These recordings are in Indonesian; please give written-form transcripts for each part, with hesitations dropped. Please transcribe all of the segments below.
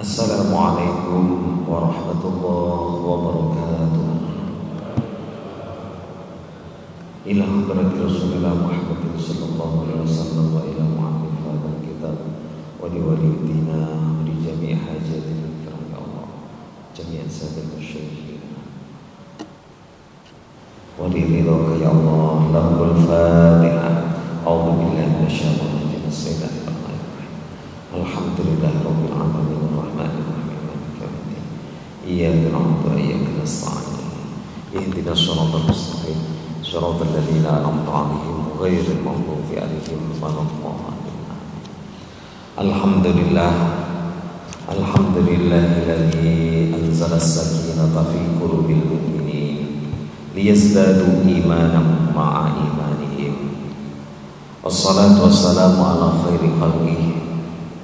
Assalamualaikum warahmatullahi wabarakatuh. Ila hadrati Rasulillah Muhammadin sallallahu alaihi wasallam wa ila mu'amin fadal kitab wa li walidina wa li jami'i hajatina kiram ya Allah jami'an sahabat masyayikh wa li ridhaka ya Allah lahul fatihah. A'udzu billahi minasyaitonir rajim. Bismillahirrahmanirrahim. Alhamdulillahi rabbil alamin arrahmanir rahim maliki yaumiddin. Iyyaka na'budu wa iyyaka nasta'in. Ihdinas shiratal mustaqim shiratal ladzina an'amta 'alaihim ghairil maghdubi 'alaihim waladdallin. Alhamdulillah alhamdulillahilladzi anzala as-sakinata fi qulubil mu'minin liyazdadu imanan ma'a imanihim. Wassalatu wassalamu ala khairi khalqihi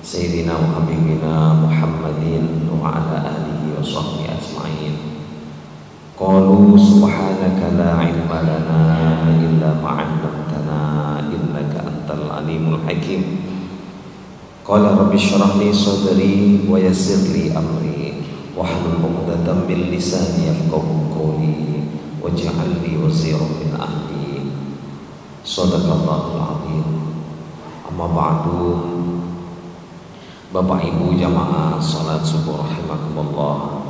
Sayyidina wa habibina Muhammadin wa ala alihi wa sahbihi ajma'in. Qalu subhanaka la ilma lana illa ma 'allamtana innaka antal alimul hakim. Qala rabbi shrah li sadri wa yassir li amri wahlul 'uqdatam min lisani yafqahu qawli waj'al li waziran min ahli. Shadaqallahul 'azim. Amma ba'du. Bapak Ibu jamaah salat subuh rahimakumullah.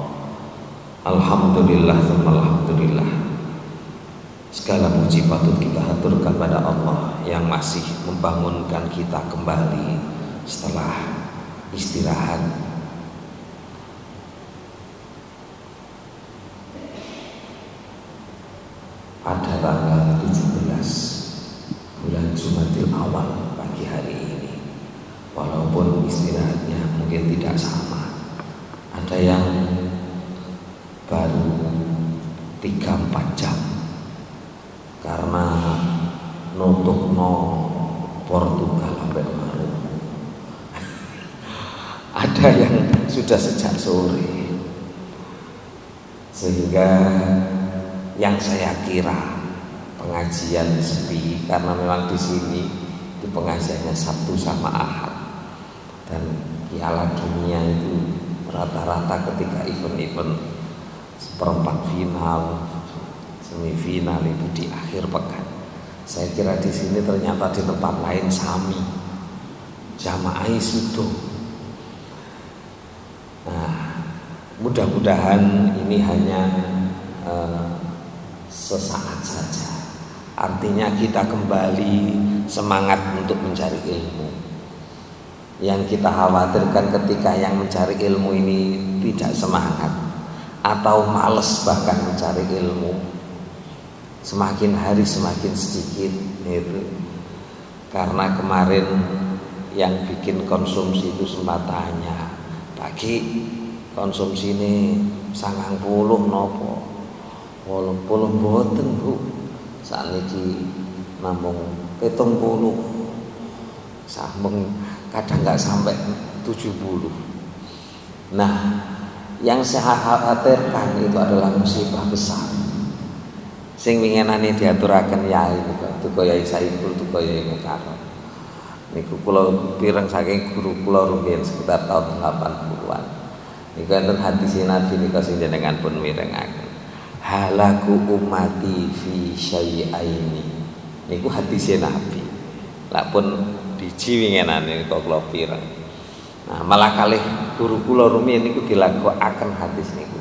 Alhamdulillah alhamdulillah. Segala puji patut kita haturkan pada Allah yang masih membangunkan kita kembali setelah istirahat. Pada tanggal 17 bulan Jumadil Awal pagi hari ini, walaupun istirahatnya mungkin tidak sama, ada yang baru 3-4 jam karena nutuk Portugal sampai baru. Ada yang sudah sejak sore, sehingga yang saya kira pengajian sepi karena memang di sini di pengajiannya Sabtu sama Ahad, dan Piala Dunia itu rata-rata ketika event-event seperempat final, semifinal itu di akhir pekan. Saya kira di sini ternyata di tempat lain sami jamaah sudah. Nah, mudah-mudahan ini hanya sesaat saja. Artinya kita kembali semangat untuk mencari ilmu. Yang kita khawatirkan ketika yang mencari ilmu ini tidak semangat atau males bahkan mencari ilmu, semakin hari semakin sedikit gitu. Karena kemarin yang bikin konsumsi itu sempat tanya, pagi konsumsi ini 90 nopo 80 boten Bu, saat ini namung 70, sambung kadang nggak sampai 70. Nah, yang saya khawatirkan itu adalah musibah besar. Sing winginane diaturaken yai niku Yai Saiful, Yai Mukarram. Niku kula pireng saking guru kula rumiyin sekitar tahun 80-an. Niku enten hadis Nabi niku sing jenengan pun mirengaken. Halaku ummati fi syai'aini. Niku hadis Nabi. Lah pun biji winginane kok kula pireng. Nah, malah kalih guru kula rumiyin niku dilakokaken hadis niku.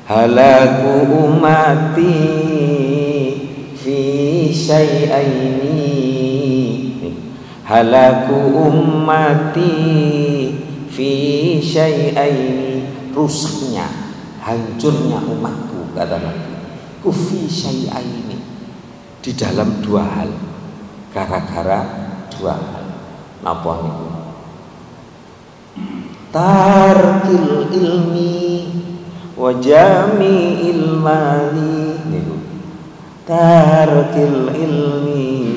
Halaku ummati fi syai'aini. Halaku ummati fi syai'aini. Rusaknya, hancurnya umatku, kata Nabi. Fi syai'aini. Di dalam 2 hal. Gara-gara 2 hal. Napa niku? Tarkil ilmi wa jami'il mali. Niku. Tarkil ilmi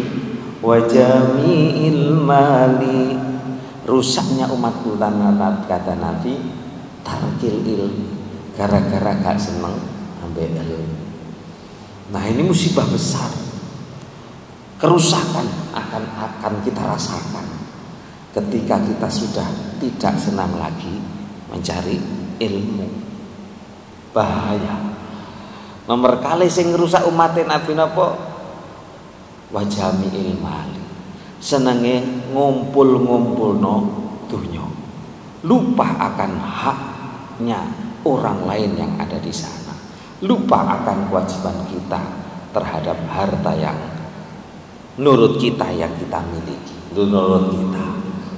wa jami'il mali. Rusaknya umatku, kata Nabi, tarkil ilmi, gara-gara gak seneng ambil ilmu. Nah, ini musibah besar. Kerusakan akan kita rasakan ketika kita sudah tidak senang lagi mencari ilmu. Bahaya. Nomor kali sing ngrusak umat Nabi napa? Wajami ilmali. Senenge ngumpul-ngumpulno dunya. Lupa akan haknya orang lain yang ada di sana. Lupa akan kewajiban kita terhadap harta yang nurut kita yang kita miliki, nurut kita.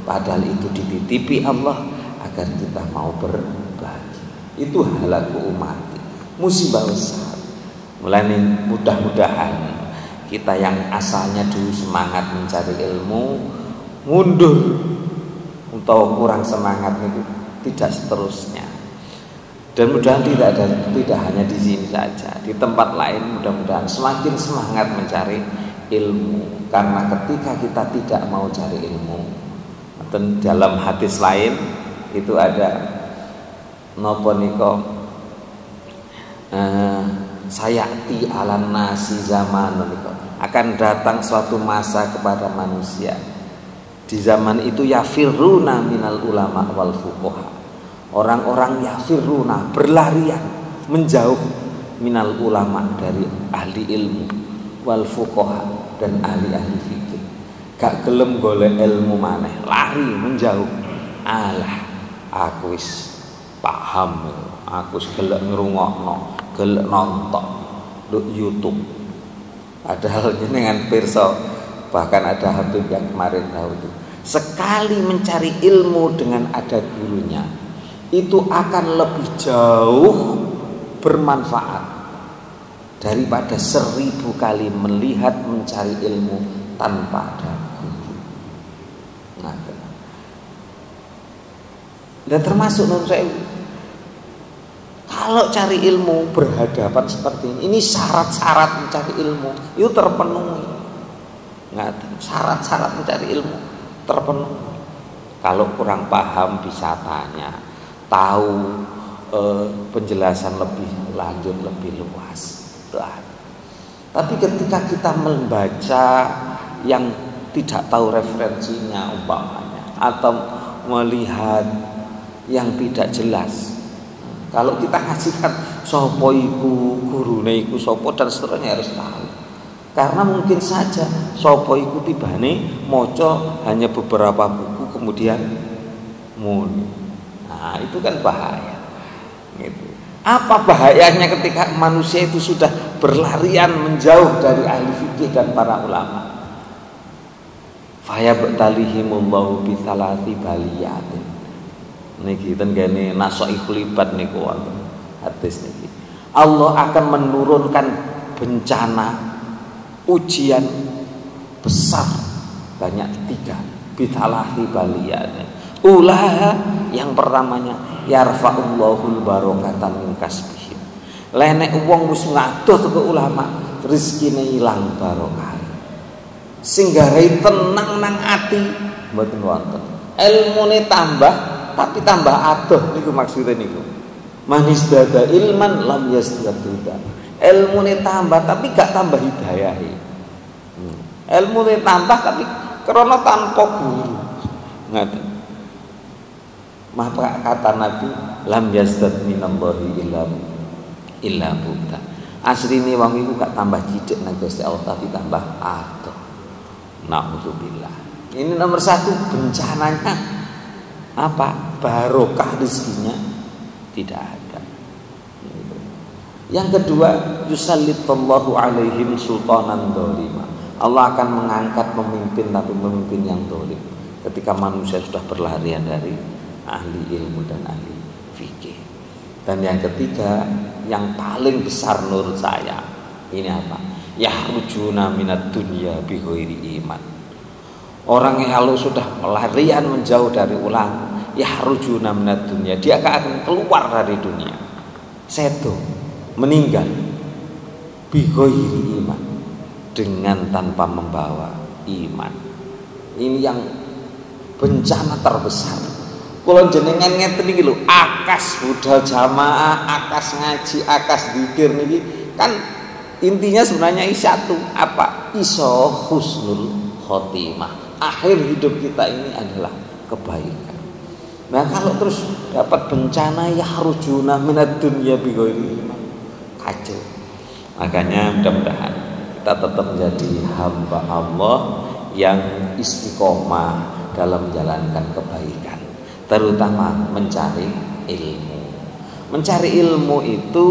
Padahal itu dititipi Allah agar kita mau berbagi. Itu halaku umat, musibah besar. Mulai mudah-mudahan kita yang asalnya dulu semangat mencari ilmu mundur atau kurang semangat itu tidak seterusnya. Dan mudah-mudahan tidak hanya di sini saja, di tempat lain mudah-mudahan semakin semangat mencari ilmu. Karena ketika kita tidak mau cari ilmu, dan dalam hadis lain itu ada nopo niko sayati alan nasi zaman niko, akan datang suatu masa kepada manusia. Di zaman itu yafiruna minal ulama wal fuqaha. Orang-orang yafiruna berlarian menjauh minal ulama dari ahli ilmu wal fuqaha dan ahli-ahli fikih. Gak gelem golek ilmu maneh, lari menjauh. Alah, aku wis paham, aku wis gelek ngrungokno, gelek nonton di YouTube. Padahal jenengan pirsa, bahkan ada Habib yang kemarin tahu itu, sekali mencari ilmu dengan ada gurunya itu akan lebih jauh bermanfaat daripada 1000 kali melihat mencari ilmu tanpa ada guru. Nah, dan termasuk non saya, kalau cari ilmu berhadapan seperti ini syarat-syarat mencari ilmu itu terpenuhi. Nggak, syarat-syarat mencari ilmu terpenuhi. Kalau kurang paham bisa tanya, tahu penjelasan lebih lanjut, lebih luas. Tapi ketika kita membaca yang tidak tahu referensinya umpamanya, atau melihat yang tidak jelas, kalau kita kasihkan sopo iku, gurune iku sopo dan seterusnya harus tahu. Karena mungkin saja sopo iku tibane moco hanya beberapa buku kemudian muni. Nah, itu kan bahaya. Gitu. Apa bahayanya ketika manusia itu sudah berlarian menjauh dari ahli fikih dan para ulama? Faya bertalihimullahu bisalati baliyatin. Niki ten gene nasoihul ibad niku wonten hadis niki. Allah akan menurunkan bencana ujian besar banyak 3 bisalati baliyatin. Ulah yang pertamanya yarfa'ullahul barokata min kasbihim. Lenek wong wis ngadoh ke ulama, rezekine ilang barokah. Sing garai tenang nang ati mboten wonten. Ilmune tambah tapi tambah adoh niku maksudnya niku. Manis dada ilman lam yazdad huda. Ilmune tambah tapi gak tambah hidayah. Ilmune tambah tapi krana tanpa guru. Ngaten. Maka kata Nabi lam yazdad minallahi illa buta. Asline wong iku gak tambah cidik nang Gusti Allah tapi tambah adoh. Na'udzubillah. Ini nomor 1 bencananya apa? Barokah rezekinya tidak ada. Yang kedua, yusallitullahu alaihim sultanan dzalima. Allah akan mengangkat pemimpin tapi pemimpin yang zalim ketika manusia sudah berlarian dari ahli ilmu dan ahli fikih. Dan yang ketiga, yang paling besar menurut saya, ini apa? Yahrujuna minad dunya bi ghairi iman. Orang yang kalau sudah pelarian menjauh dari ulama, yahrujuna minad dunya, dia akan keluar dari dunia. Sedo, meninggal bi ghairi iman, dengan tanpa membawa iman. Ini yang bencana terbesar. Kalau jenengan ngeten iki lho, akas budal jamaah, akas ngaji, akas zikir niki kan intinya sebenarnya satu, apa? Iso husnul khotimah. Akhir hidup kita ini adalah kebaikan. Nah kalau terus dapat bencana ya harujuna minad dunya bighairi kacau. Makanya mudah-mudahan kita tetap menjadi hamba Allah yang istiqomah dalam menjalankan kebaikan, terutama mencari ilmu. Mencari ilmu itu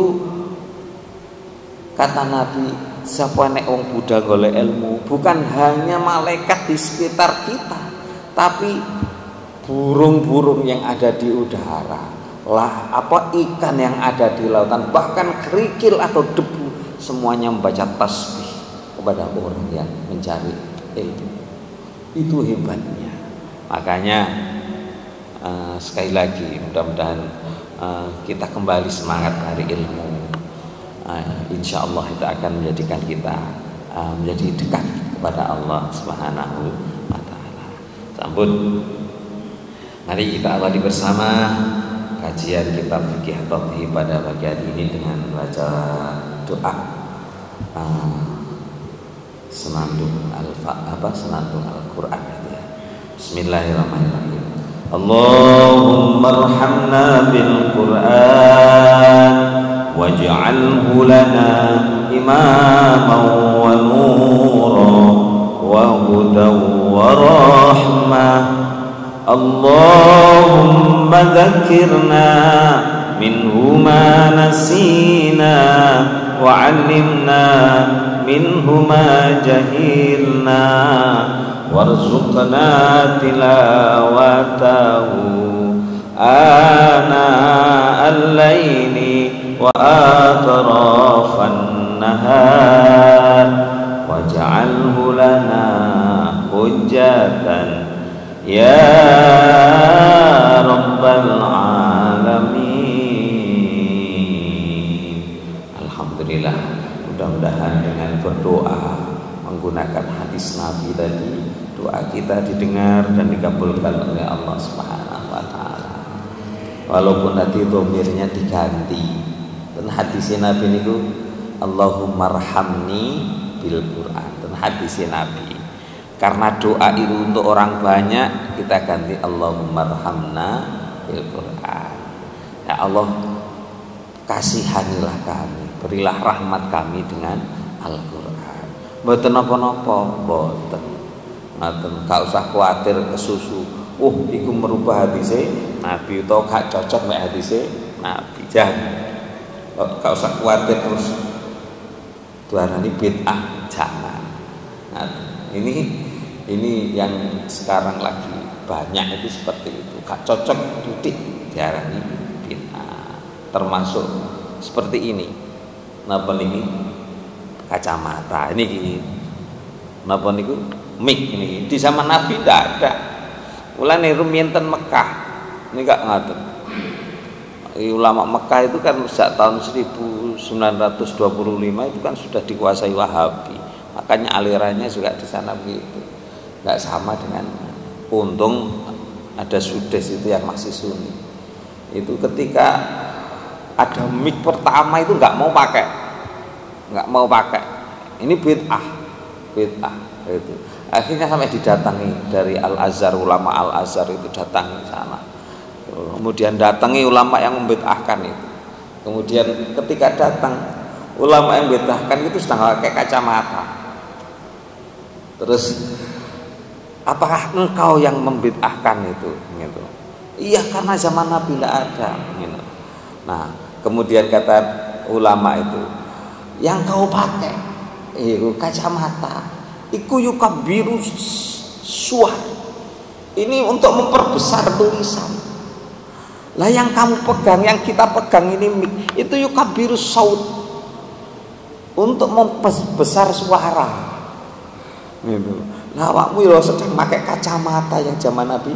kata Nabi, siapa nek wong Buddha golek ilmu, bukan hanya malaikat di sekitar kita, tapi burung-burung yang ada di udara, ikan yang ada di lautan, bahkan kerikil atau debu, semuanya membaca tasbih kepada orang yang mencari ilmu. Itu hebatnya. Makanya sekali lagi mudah-mudahan kita kembali semangat cari ilmu. Insya Allah itu akan menjadikan kita menjadi dekat kepada Allah Subhanahu wa Ta'ala. Sambut. Mari kita awali bersama kajian kitab fikih Tauhid pada pagi hari ini dengan baca doa senandung Al-Quran ya. Bismillahirrahmanirrahim. Allahumma arhamna bil Quran waj'alhu lana imaman wa nuran wa hudan wa rahmah. Allahumma dzakirna minhu ma nasina wa 'allimna minhu ma jahilna warzuqna tilawatahu ana al-laili wa atrafan nahar waj'alhu lana hujjatan ya rabbal alamin. Alhamdulillah, mudah-mudahan dengan berdoa menggunakan hadis Nabi tadi, doa kita didengar dan dikabulkan oleh Allah Subhanahu wa Ta'ala. Walaupun nanti domirnya diganti, dan hadis Nabi niku Allahumma arhamni bil Quran, dan hadis Nabi. Karena doa itu untuk orang banyak, kita ganti Allahumma arhamna bil Quran. Ya Allah, kasihanilah kami, berilah rahmat kami dengan Al-Quran. Mboten napa-napa, mboten. Ngoten, gak usah kuatir kesusu. Iku merubah hadise Nabi utawa gak cocok mek hadise Nabi. Jangan. Gak usah kuatir terus duarani bid'ah, jangan. Nah, ini yang sekarang lagi banyak itu seperti itu. Gak cocok titik diarani bid'ah. Termasuk seperti ini. Napa niki? Kacamata. Ini gini. Napa niku? Mik ini. Di zaman Nabi tidak ada. Mulane rumiyin ten Mekah. Ini gak ngaten. Ulama Mekah itu kan sejak tahun 1925 itu kan sudah dikuasai Wahabi. Makanya alirannya juga di sana begitu. Nggak sama dengan, untung ada Sudes itu yang masih Sunni. Itu ketika ada mik pertama itu nggak mau pakai. Ini bid'ah itu. Akhirnya sampai didatangi dari Al-Azhar, ulama Al-Azhar itu datangi sana. Kemudian datangi ulama yang membid'ahkan itu. Kemudian ketika datang ulama yang membid'ahkan itu sedang pakai kacamata. Terus, apakah engkau yang membid'ahkan itu? Gitu. Iya, karena zaman Nabi tidak ada. Gitu. Nah, kemudian kata ulama itu, yang kau pakai itu kacamata, iku yukabiru suar. Ini untuk memperbesar tulisan. Lah yang kamu pegang, yang kita pegang ini itu yukabiru saut, untuk memperbesar suara. Gitu. Nah, awakmu yo sedang pakai kacamata yang zaman Nabi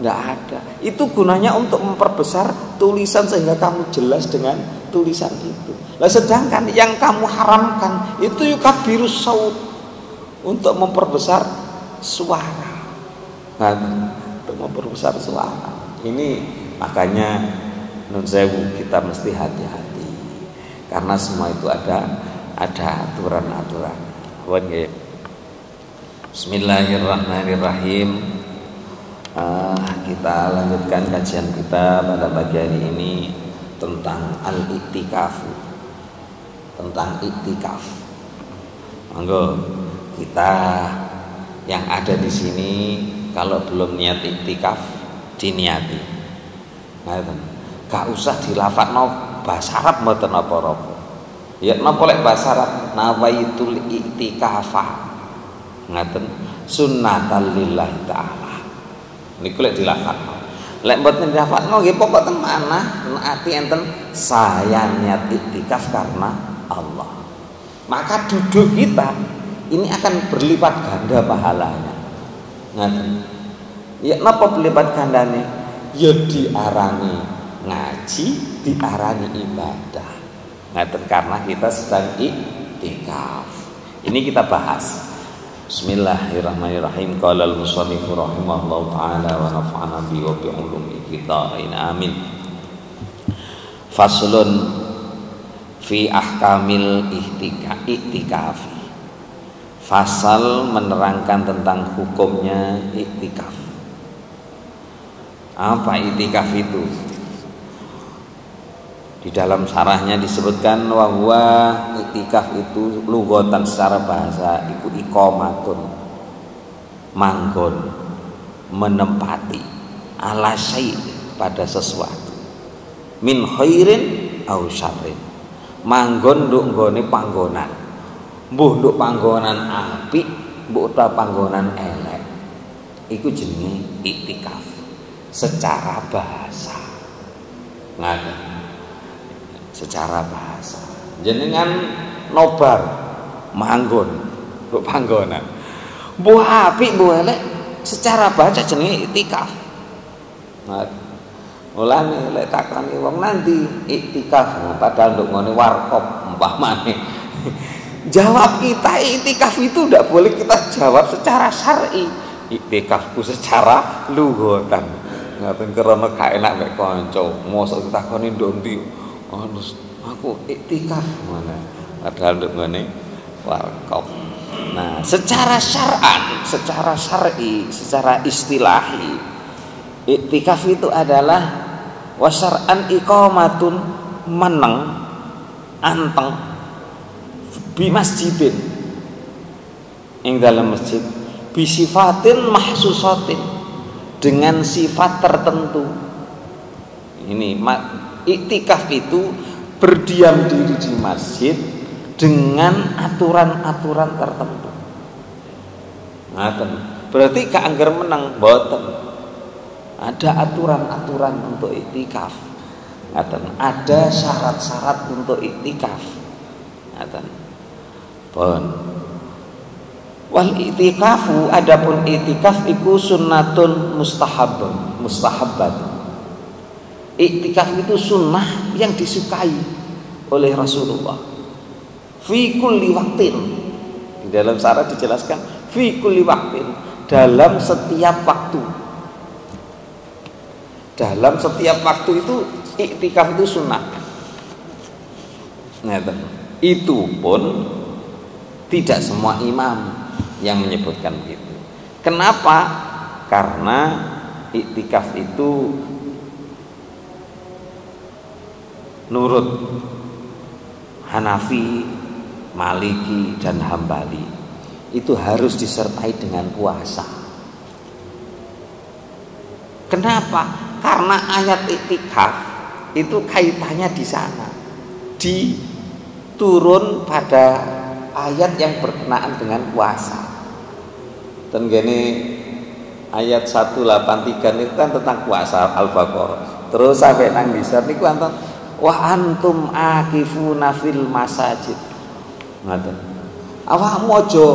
enggak ada. Itu gunanya untuk memperbesar tulisan sehingga kamu jelas dengan tulisan itu. Lah sedangkan yang kamu haramkan itu yukabiru saut, untuk memperbesar suara. Nah, untuk memperbesar suara. Ini makanya nun sewu kita mesti hati-hati. Karena semua itu ada aturan-aturan. Bismillahirrahmanirrahim. Kita lanjutkan kajian kita pada pagi hari ini tentang al-i'tikaf. Tentang i'tikaf. Monggo kita yang ada di sini kalau belum niat i'tikaf diniati. Ngaten. Gak usah dilafadzno bahasa Arab mboten apa-apa. Ya napa lek bahasa Arab nawaitul i'tikafah. Ngaten sunnatan lillahi ta'ala. Niku lek dilafadzno. Lek mboten dilafadzno nggih pokok ten manah ati enten saya niat iktikaf karena Allah. Maka duduk kita ini akan berlipat ganda pahalanya. Ngaten. Ya napa berlipat gandane? Ya diarani ngaji, diarani ibadah. Ngaten karena kita sedang iktikaf. Ini kita bahas. Bismillahirrahmanirrahim. Qala al-musannif rahimahullahu taala wa nafa'ana bi wa bi ulumi kitabin amin. Faslun fi ahkamil i'tikaf. Fasal menerangkan tentang hukumnya i'tikaf. Apa i'tikaf itu? Di dalam syarahnya disebutkan bahwa i'tikaf itu lughatan secara bahasa iku iqamatun, manggon, menempati ala syai' pada sesuatu min khairin au syarrin. Manggon nduk nggone panggonan, mbuh nduk panggonan apik, mbuh ta panggonan elek, iku jenenge i'tikaf secara bahasa. Ngaten. Secara bahasa jenengan nobar manggon nduk panggonan mbuh apik mbuh elek secara bahasa jenenge i'tikaf. Mulane lek takoni wong nanti i'tikaf padahal nduk ngene warkop umpamane jawab kita i'tikaf itu ndak boleh kita jawab secara syar'i. I'tikafku secara lughatan ngaten krana gak enak mek kanca mosok ditakoni nduk ndi. Aku i'tikaf mana? Padahal nduk ngene warkop. Nah, secara syar'an, secara syar'i, secara istilahi, i'tikaf itu adalah wasyar'an iqamatun meneng anteng bi masjidin ing dalam masjid bi sifatin mahsusatin dengan sifat tertentu. Ini i'tikaf itu berdiam diri di masjid dengan aturan-aturan tertentu. Ngaten. Berarti gak angger menang mboten. Ada aturan-aturan untuk i'tikaf. Ngaten. Ada syarat-syarat untuk i'tikaf. Ngaten. Pun. Wal i'tikafu adapun i'tikaf iku sunnatun mustahabbatun. I'tikaf itu sunnah yang disukai oleh Rasulullah. Fi kulli waqtin. Di dalam syarat dijelaskan fi kulli waqtin, dalam setiap waktu. Dalam setiap waktu itu i'tikaf itu sunnah. Nah, itu pun tidak semua imam yang menyebutkan begitu. Kenapa? Karena i'tikaf itu nurut Hanafi, Maliki dan Hambali itu harus disertai dengan puasa. Kenapa? Karena ayat i'tikaf itu kaitannya di sana. Diturun pada ayat yang berkenaan dengan puasa. Tenggene ayat 183 itu kan tentang puasa Al-Baqarah. Terus sampai nang bisa niku anten wa antum akifuna fil masajid. Ngoten. Awakmu aja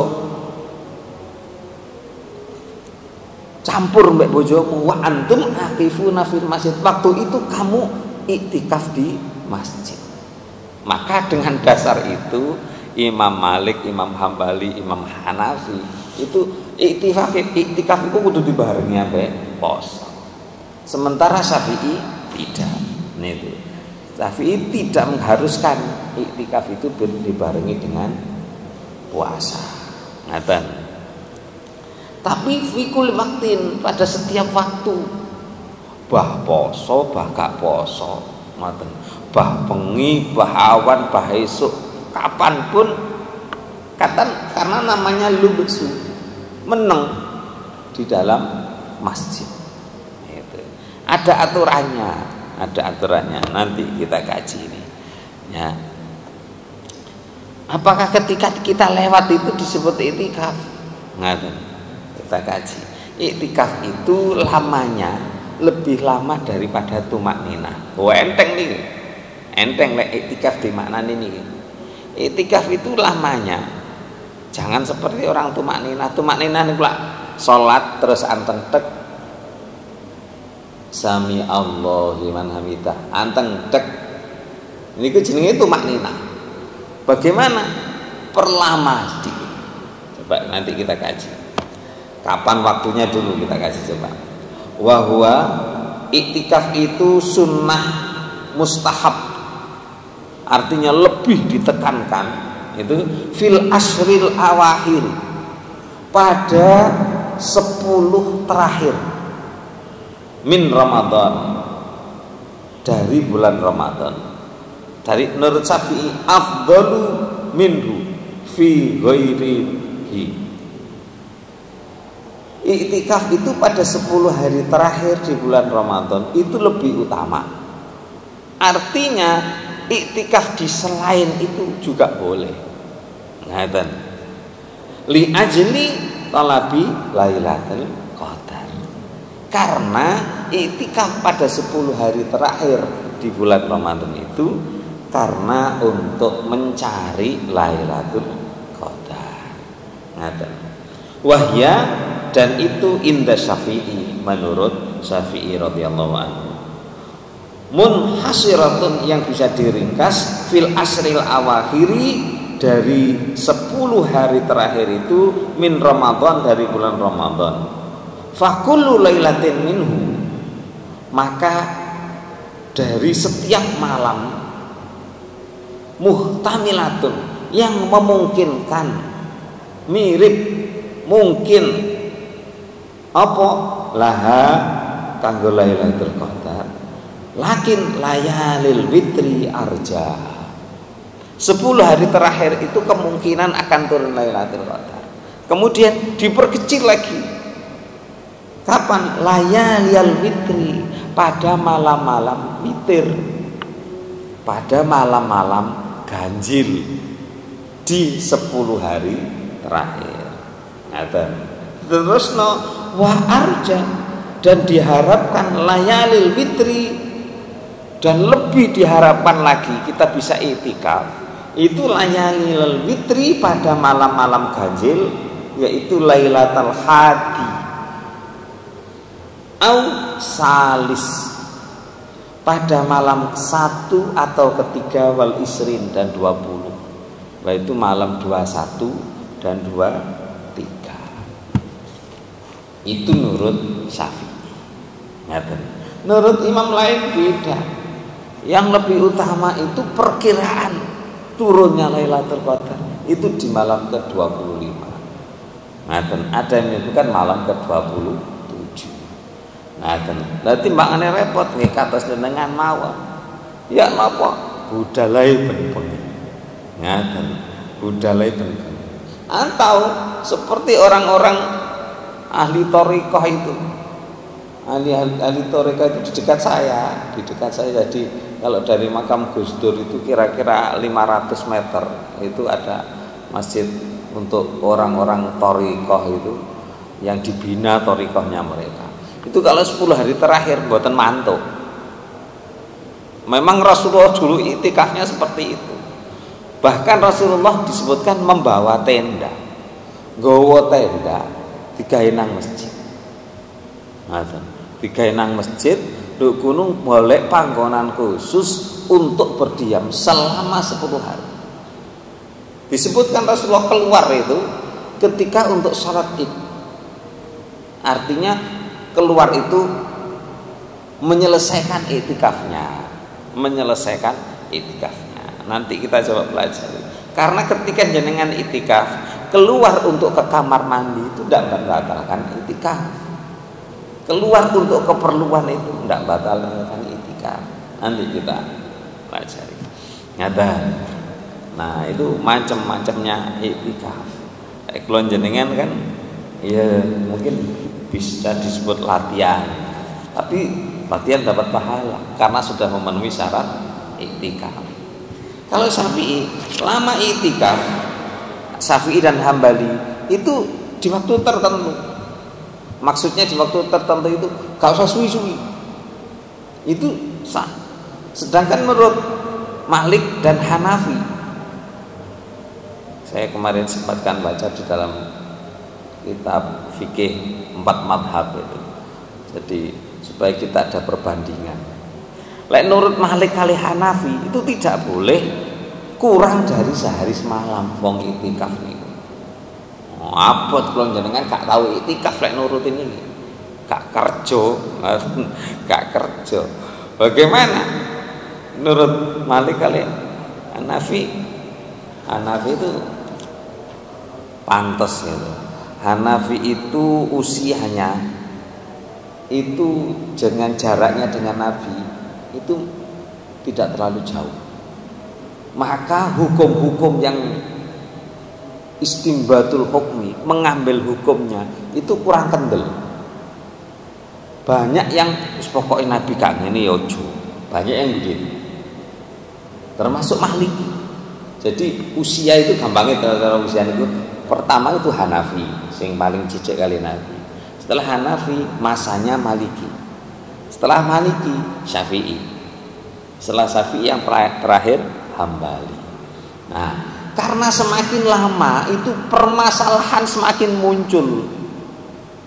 campur mbek bojomu. Wa antum akifuna fil masjid. Waktu itu kamu i'tikaf di masjid. Maka dengan dasar itu Imam Malik, Imam Hambali, Imam Hanafi itu i'tikaf itu kudu dibarengi ambek puasa. Sementara Syafi'i tidak. Niku. Syafi'i tidak mengharuskan i'tikaf itu dibarengi dengan puasa. Ngaten. tapi fikul waktin, pada setiap waktu, bah poso bah gak poso, ngoten, bah bengi bah awan bah esuk, kapanpun karena namanya lubsu, meneng di dalam masjid. Itu ada aturannya, nanti kita kaji ini ya. Apakah ketika kita lewat itu disebut iktikaf? Ngaten, kita kaji. Iktikaf itu lamanya lebih lama daripada tumakninah. Oh, enteng nih, enteng lek iktikaf dimaknani nih. Iktikaf itu lamanya jangan seperti orang tumakninah. Tumakninah niku lak salat terus anteng tek sami Allahu liman hamidah, anteng tek niku jenenge tumakninah. Bagaimana perlama sedikit? Coba nanti kita kaji. Kapan waktunya dulu kita kasih coba. Wahwa iktikaf itu sunnah mustahab, artinya lebih ditekankan itu fil ashril awakhir, pada 10 terakhir min Ramadan, dari bulan Ramadan. Dari menurut Syafi'i afdalu minhu fi ghairihi. Iktikaf itu pada 10 hari terakhir di bulan Ramadan itu lebih utama. Artinya iktikaf di selain itu juga boleh. Ngaten. Li ajli talabi lailatul qadar. Karena iktikaf pada 10 hari terakhir di bulan Ramadan itu karena untuk mencari Lailatul Qadar. Ngaten. Wahya, dan itu inda Syafi'i, menurut Syafi'i radhiyallahu anhu, munhasiratun, yang bisa diringkas fil asril awakhiri, dari 10 hari terakhir itu min Ramadan, dari bulan Ramadan. Fakullu lailatin minhu, maka dari setiap malam, muhtamilatun, yang memungkinkan, mirip, mungkin apa laha kanggo Lailatul Qadar, lakin layalil witri arja. 10 hari terakhir itu kemungkinan akan turun Lailatul Qadar. Kemudian diperkecil lagi. Kapan? Layalil witri, pada malam-malam witir, pada malam-malam ganjil di 10 hari terakhir. Terus wa arja, dan diharapkan layalil witri, dan lebih diharapkan lagi kita bisa iktikaf itu layalil witri pada malam-malam ganjil, yaitu Lailatul Hadi au salis, pada malam 1 atau ketiga wal isrin dan 20, yaitu malam 21 dan 23. Itu menurut Syafi'i. Menurut imam lain beda. Yang lebih utama itu perkiraan turunnya Lailatul Qadar itu di malam ke-25. Ada yang menyebutkan malam ke-27. Lah timbangane repot nggih kados jenengan mawon. Ya napa? Budalai ben-bengi. Ngaten. Budalai ben-bengi. Atau seperti orang-orang ahli thariqah itu. Ahli thariqah itu di dekat saya. Jadi kalau dari makam Gus Dur itu kira-kira 500 meter itu ada masjid untuk orang-orang thariqah itu yang dibina thariqahnya mereka. Itu kalau 10 hari terakhir mboten mantuk. Memang Rasulullah dulu iktikafnya seperti itu. Bahkan Rasulullah disebutkan membawa tenda, nggawa tenda digawe nang masjid. Digawe nang masjid, nduk gunung golek panggonan khusus untuk berdiam selama 10 hari. Disebutkan Rasulullah keluar itu ketika untuk sholat Id. Artinya keluar itu menyelesaikan iktikafnya. Nanti kita coba pelajari. Karena ketika jenengan iktikaf, keluar untuk ke kamar mandi itu tidak membatalkan itikaf. Keluar untuk keperluan itu tidak membatalkan itikaf. Nanti kita pelajari. Nyata. Nah itu macam-macamnya itikaf. Kalau jenengan kan, ya mungkin bisa disebut latihan. Tapi latihan dapat pahala karena sudah memenuhi syarat itikaf. Kalau Syafi'i lama itikaf, Syafi'i dan Hambali itu di waktu tertentu. Maksudnya di waktu tertentu itu gak usah suwi-suwi. Itu sah. Sedangkan menurut Malik dan Hanafi, saya kemarin sempatkan baca di dalam kitab fikih 4 madhab itu. Jadi supaya kita ada perbandingan. Lek nurut Malik kali Hanafi itu tidak boleh kurang dari sehari semalam wong itikaf niku. Oh, abot kula jenengan gak tahu itikaf lek nurut ini. Gak kerja, gak kerja. Bagaimana? Nurut Malik kali Hanafi. Hanafi itu pantas gitu. Hanafi itu usianya itu dengan jaraknya dengan Nabi itu tidak terlalu jauh. Maka hukum-hukum yang istimbatul hukmi, mengambil hukumnya itu kurang kendel. Banyak yang pokoknya Nabi gak ngene ya ojo. Banyak yang begitu. Termasuk Maliki. Jadi usia itu gampangnya kalau usia itu pertama itu Hanafi, sing paling cicik kali Nabi. Setelah Hanafi masanya Maliki. Setelah Maliki Syafi'i. Setelah Syafi'i yang terakhir Hambali. Nah, karena semakin lama itu permasalahan semakin muncul.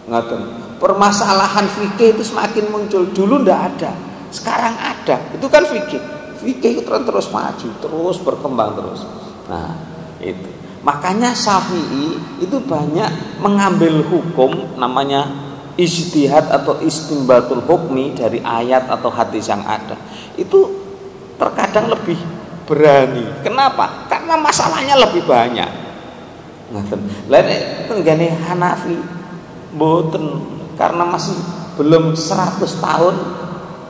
Ngaten. Permasalahan fikih itu semakin muncul. Dulu ndak ada, sekarang ada. Itu kan fikih. Fikih itu terus maju, terus berkembang terus. Nah, itu. Makanya Syafi'i itu banyak mengambil hukum namanya ijtihad atau istimbatul hukmi dari ayat atau hadis yang ada. Itu terkadang lebih berani. Kenapa? Karena masalahnya lebih banyak. Lain tenggane Hanafi mboten, karena masih belum 100 tahun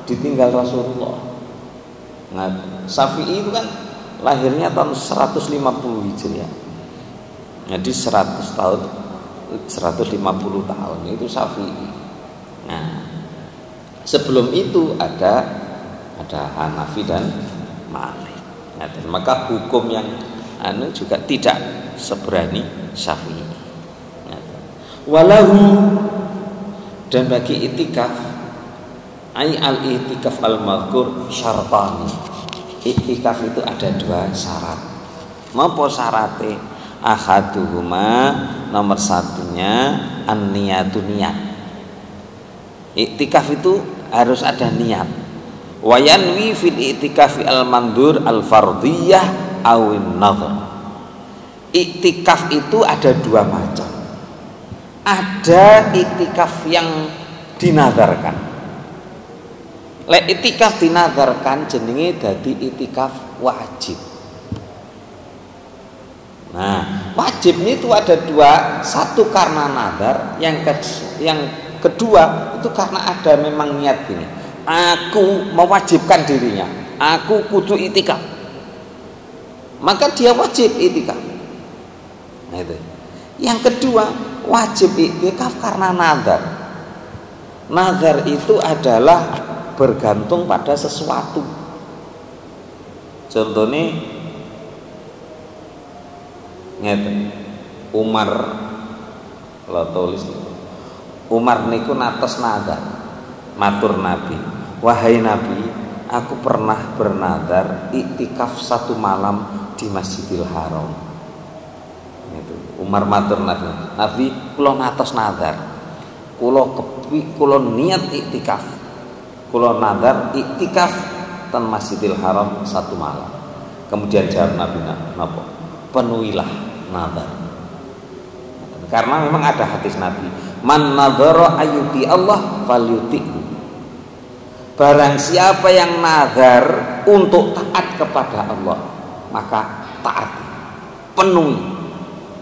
ditinggal Rasulullah. Nah, Syafi'i itu kan lahirnya tahun 150 Hijriah. Jadi 100 tahun 150 tahun itu Syafi'i. Nah, sebelum itu ada Hanafi dan Malik. Nah, dan maka hukum yang juga tidak seberani Syafi'i. Nah, walahu dan bagi itikaf ai al-itikaf al-mazkur syartani. Itikaf itu ada 2 syarat. Napa syarate? Ahaduhuma nomor satunya an-niyatu niat. Iktikaf itu harus ada niat. Wa yanwi fil iktikafi al-mandur al-fardhiyah awin nadhr. Iktikaf itu ada 2 macam. Ada iktikaf yang dinadarkan. Lek iktikaf dinadarkan jenenge dadi iktikaf wajib. Nah, wajib itu ada 2, satu karena nadar, yang kedua itu karena ada memang niat gini. Aku mewajibkan dirinya, aku kudu itikaf. Maka dia wajib itikaf. Nah itu. Yang kedua, wajib itikaf karena nadar. Nadar itu adalah bergantung pada sesuatu. Contohnya ngeten Umar, kalau tulis Umar niku natos nadar matur Nabi, wahai Nabi, aku pernah bernadar iktikaf 1 malam di Masjidil Haram. Itu Umar matur Nabi, kula natos nadar, kula niat iktikaf, kula nadar iktikaf ten Masjidil Haram 1 malam. Kemudian jawab Nabi, napa? Penuhilah nadar. Karena memang ada hadis Nabi, man nadhara ayyuti Allah falyuti'hu. Barang siapa yang nazar untuk taat kepada Allah, maka taat, penuhi.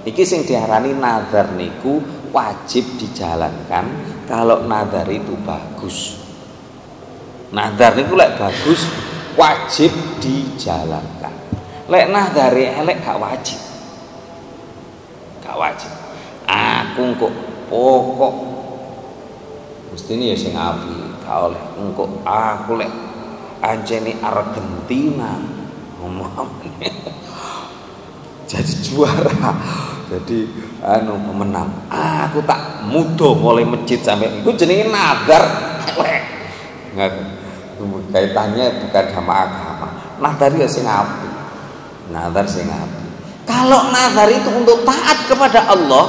Iki sing diarani nazar niku wajib dijalankan kalau nazar itu bagus. Nazar niku lek bagus wajib dijalankan. Lek nazare elek gak wajib. Gak wajib. Aku kok pokok mestine ya sing apik, gak oleh engko aku lek anjene Argentina ngomongane jadi juara, jadi pemenang. Aku tak mudo mulai masjid sampai itu jenenge nazar. Enggak, kaitannya bukan sama agama. Nazar ya sing apik. Nazar sing apik. Kalau nazar itu untuk taat kepada Allah,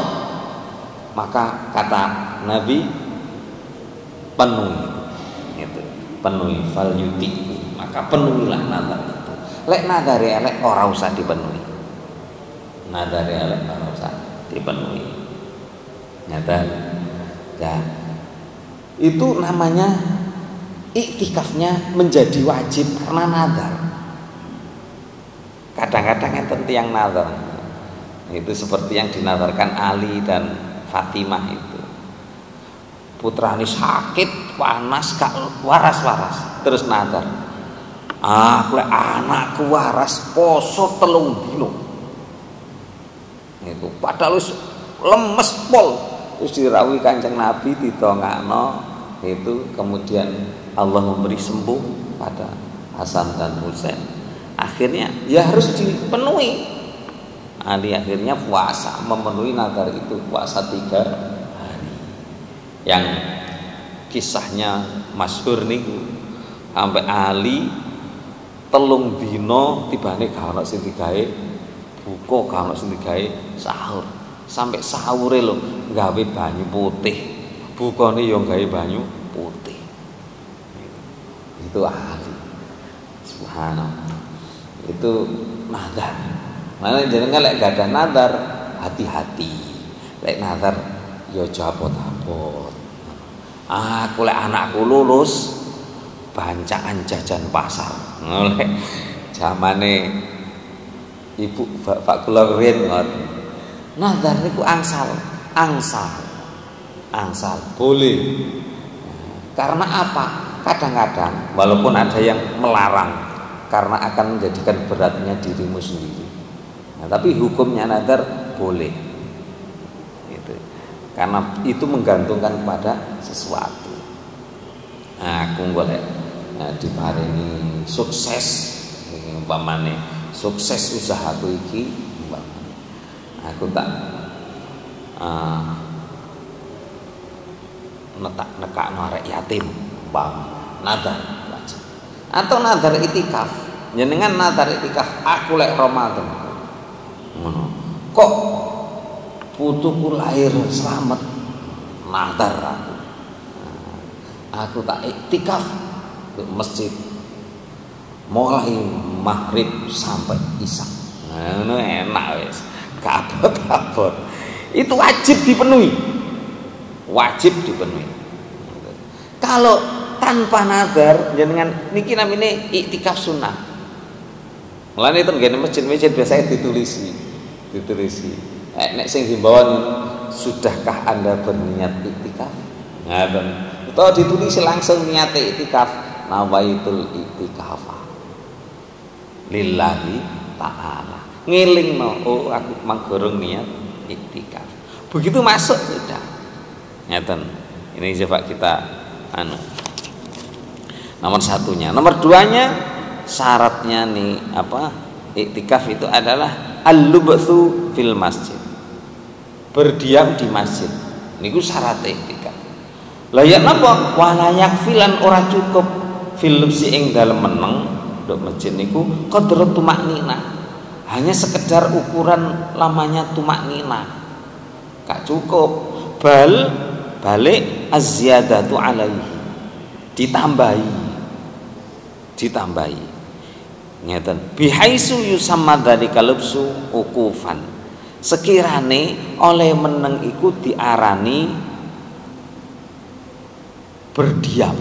maka kata Nabi penuhi itu, penuhi fal yuti, maka penuhilah nazar itu. Lek nazar elek ora usah dipenuhi. Nazar elek ora usah dipenuhi. Nazar. Ya. Itu namanya iktikafnya menjadi wajib karena nazar. Kadang-kadang enten tiyang nazar. Itu seperti yang dinazarkan Ali dan Fatimah itu. Putrane sakit, panas, gak waras-waras, terus nazar. Aku lek anakku waras poso 3 dino. Itu padahal wis lemes pol. Terus dirawuhi Kanjeng Nabi ditongakno itu, kemudian Allah memberi sembuh pada Hasan dan Husain. Akhirnya ya harus dipenuhi. Ali akhirnya puasa, memenuhi nazar itu, puasa 3 hari. Yang kisahnya masyhur niku sampai Ali 3 dina tibane gak ono sing digawe buka, gak ono sing digawe sahur. Sampai sahure lho gawe banyu putih, bukane yo gawe banyu putih. Itu Ali. Subhanallah. Itu nazar. Mana jenengan lek gak ada nazar, hati-hati. Lek nazar yo jabot-abot. Aku lek anakku lulus bancakan jajan pasar. Lek zamane ibu bapak kula riyen ngoten. Nazar niku angsal boleh. Karena apa? Kadang-kadang walaupun ada yang melarang karena akan menjadikan beratnya dirimu sendiri. Nah, tapi hukumnya nazar boleh. Itu. Karena itu menggantungkan kepada sesuatu. Nah, aku golek diparingi sukses umpamane, sukses usahaku iki umpamane. Aku tak nekakno arek yatim umpamane. Nazar wajib. Atau nazar itikaf. Jenengan nazar itikaf aku lek Ramadan. Ngono. Kok putuku lahir selamat, nazar aku. Aku tak iktikaf di masjid mulai maghrib sampai isya. Ngono enak wis. Kabot-kabot. Itu wajib dipenuhi. Wajib dipenuhi. Kalau tanpa nazar jenengan niki namine iktikaf sunnah. Mulane itu nggene masjid-masjid biasanya ditulisi. Nek sing himbauan sudahkah Anda berniat iktikaf? Ngaten. Utawa ditulisi langsung niat iktikaf, nawaitul iktikafa lillahi ta'ala. Ngelingno, oh aku manggorong niat iktikaf. Begitu masuk sudah. Ngaten. Ini coba kita nomor satunya. Nomor 2-nya syaratnya nih apa? Iktikaf itu adalah al-lubthu fil masjid. Berdiam di masjid. Niku syarat iktikaf. Lah ya napa? Wala yakfilan ora cukup fil lubsi ing dalem meneng nduk masjid niku qadru tumaknina. Hanya sekedar ukuran lamanya tumaknina. Gak cukup. Balik az-ziyadatu alaihi. Ditambahi ngeten bihaisu yusamma dzalika lubsu ukufan, sekirane oleh meneng iku diarani berdiam.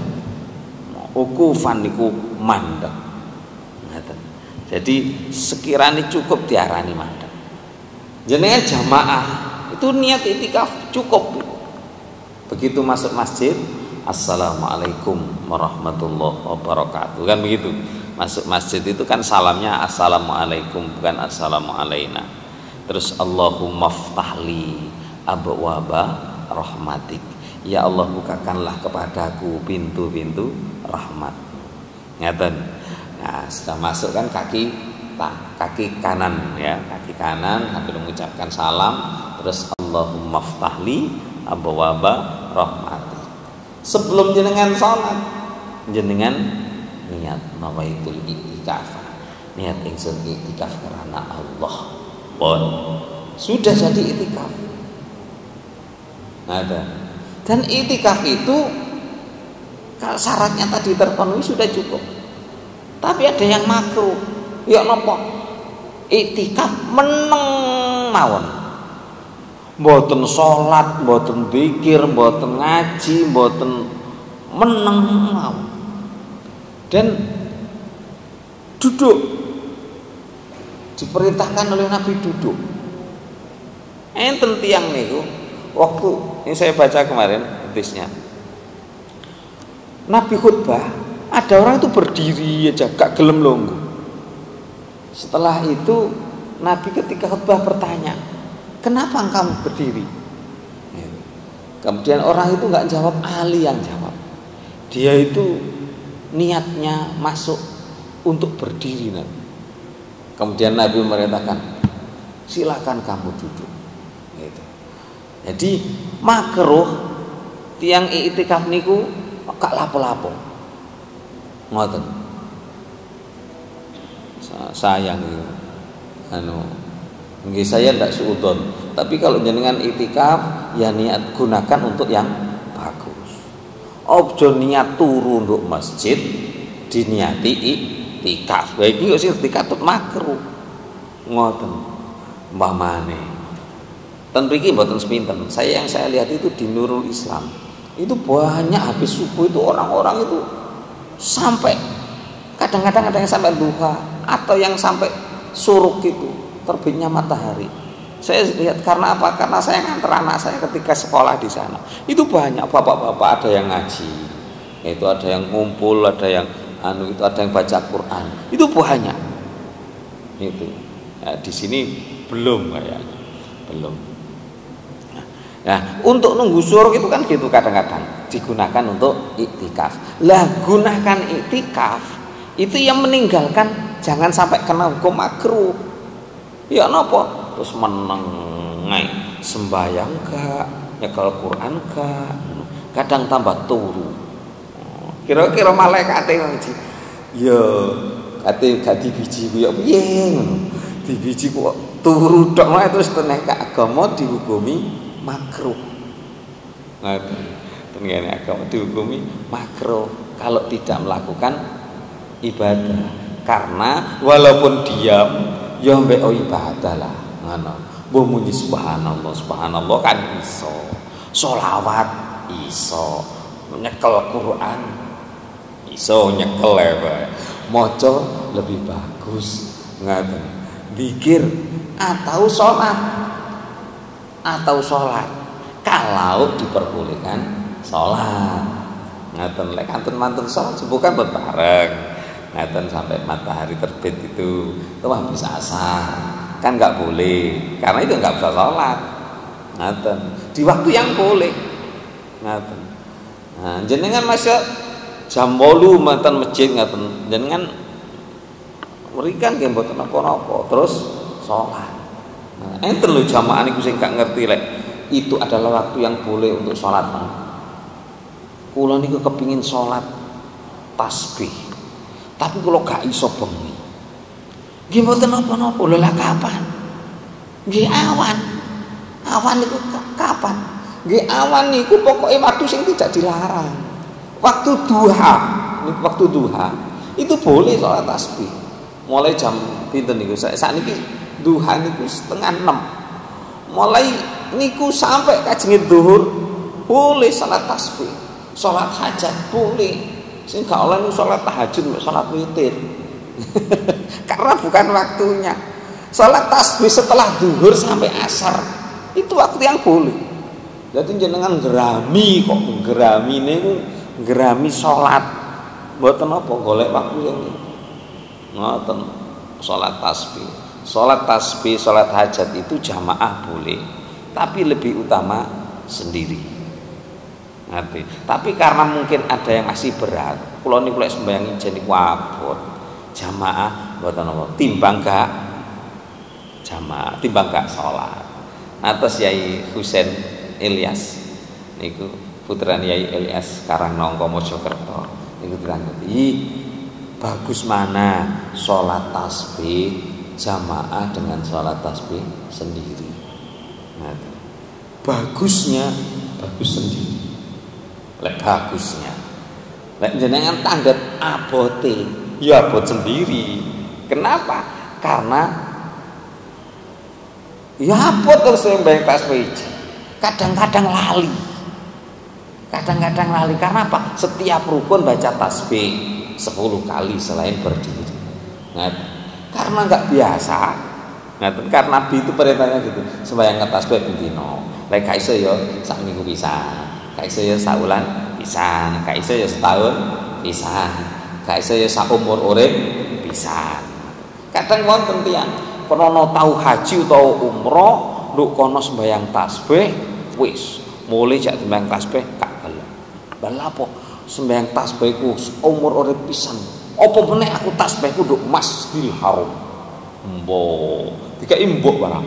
Ukufan niku mandek ngeten. Jadi sekirane cukup diarani mandek. Jenengan jamaah itu niat itikaf cukup. Begitu masuk masjid, assalamualaikum warahmatullahi wabarakatuh, kan begitu. Masuk masjid itu kan salamnya assalamualaikum, bukan assalamu alaina. Terus Allahumma ftahli abwaba rahmatik, ya Allah bukakanlah kepadaku pintu-pintu rahmat. Ngeten. Nah, sudah masuk kan kaki kanan ya, kaki kanan sambil mengucapkan salam, terus Allahumma ftahli abwaba rahmatik. Sebelum jenengan salat, jenengan niat nawaitul iktikaf, niat ingsun iktikaf karena Allah. Pun sudah jadi iktikaf. Ada. Dan iktikaf itu kalau syaratnya tadi terpenuhi sudah cukup. Tapi ada yang makruh. Ya napa? Iktikaf meneng mawon. Mboten salat, mboten zikir, mboten ngaji, mboten meneng mawon. Dan duduk, diperintahkan oleh Nabi duduk. Enten tiyang niku waktu ini saya baca kemarin hadisnya, Nabi khutbah, ada orang itu berdiri aja gak gelem longgo. Setelah itu Nabi ketika khutbah bertanya, kenapa kamu berdiri? Kemudian orang itu gak jawab, Ali yang jawab. Dia itu niatnya masuk untuk berdiri Nabi. Kemudian Nabi merintahkan, silakan kamu duduk. Gitu. Jadi makruh tiang iktikaf niku gak lapo-lapo. Ngoten. Sayang gitu. Nggih saya ndak suudon, tapi kalau jenengan iktikaf ya niat gunakan untuk yang bagus. Ojo niat turu untuk masjid diniati iktikaf. Lha iki kok sing dikatut makruh. Ngoten. Umpamane. Ten mriki mboten sepinten. Yang saya lihat itu di Nurul Islam. Itu banyak habis subuh itu orang-orang itu sampai kadang-kadang ada yang sampai duha atau yang sampai suruk itu terbitnya matahari. Saya lihat karena apa? Karena saya nganter anak saya ketika sekolah di sana. Itu banyak bapak-bapak, ada yang ngaji, itu ada yang ngumpul, ada yang itu ada yang baca Quran. Itu banyak. Itu. Nah, di sini belum kayaknya. Belum. Nah, untuk nunggu suruk itu kan gitu kadang-kadang digunakan untuk iktikaf. Lah gunakan iktikaf itu yang meninggalkan jangan sampai kena hukum makruh. Ya napa? Terus menengai sembayang gak, nyekel Quran gak, kadang tambah turu. Kira-kira malaikat ngaji. Ya, kate gak dibiji ku ya piye ngono. Dibiji kok turu tok wae terus tenek agama dihukumi makruh. Ngoten. Tengene agama dihukumi makruh kalau tidak melakukan ibadah. Karena walaupun diam ya mbek ibadah lah. Ngono. Mbok muni subhanallah, subhanallah kan iso. Sholawat iso. Nyekel Quran iso nyekel ya. Maca lebih bagus. Ngoten. Zikir atau sholat. Kalau diperbolehkan sholat. Ngoten lek kanten-manten sholat bukan berbareng. Ngoten sampai matahari terbit itu habis asar. Kan nggak boleh karena itu nggak bisa sholat. Ngaten di waktu yang boleh. Ngaten. Nah, jenengan masuk jam 8 mantan masjid ngaten jenengan merikan nggih mboten napa-napa terus sholat. Nah, enten lho jamaah niku sing gak ngerti lek itu adalah waktu yang boleh untuk sholat. Kula niku kepingin sholat tasbih tapi kula gak iso bengi. Nggih mboten napa-napa lho lah kapan? Nggih awan. Awan niku kapan? Nggih awan niku pokoke waktu sing tidak dilarang. Waktu duha, niku waktu duha itu boleh sholat tasbih. Mulai jam pinten niku? Sakniki duha niku 5:30. Mulai niku sampai kajenge zuhur boleh sholat tasbih. Sholat hajat boleh. Sing gak oleh sholat tahajud, sholat witir. Karena bukan waktunya. Salat tasbih setelah zuhur sampai asar itu waktu yang boleh. Jadi jenengan gerami kok, gerami niku gerami salat. Mboten apa golek waktu yang ngoten. Salat tasbih. Salat tasbih, salat hajat itu jamaah boleh, tapi lebih utama sendiri. Ngerti? Tapi karena mungkin ada yang masih berat, kula niku lek sembayang ijen niku abot. Jamaah mboten apa, timbang gak jamaah, timbang gak salat. Atas Yai Husain Ilyas niku putra Yai Ilyas Karangnangka Mojokerto niku dirangketi bagus mana sholat tasbih jamaah dengan sholat tasbih sendiri. Nah, bagusnya bagus sendiri. Lek bagusnya, lek jenengan tanggap abote, ya abot sendiri. Kenapa? Karena ya abot terus sembahyang tasbih. Kadang-kadang lali. Kadang-kadang lali karena apa? Setiap rukun baca tasbih 10 kali selain berdiri. Nah, karena nggak biasa. Nah, karena Nabi itu perintahnya gitu. Sembahyang tasbih bendino. Lek gak iso ya sak minggu pisan. Gak iso ya saulan pisan. Gak iso ya setahun pisan. Gak iso ya sak umur urip pisan. Kadang wonten tiyang krana tau haji utawa umroh nduk kono sembahyang tasbih wis mulai jak sembahyang tasbih gak gelem. Lha apa sembahyang tasbih ku umur urip pisan. Apa meneh aku tasbihku nduk Masjidil Haram. Dikai mbok barang.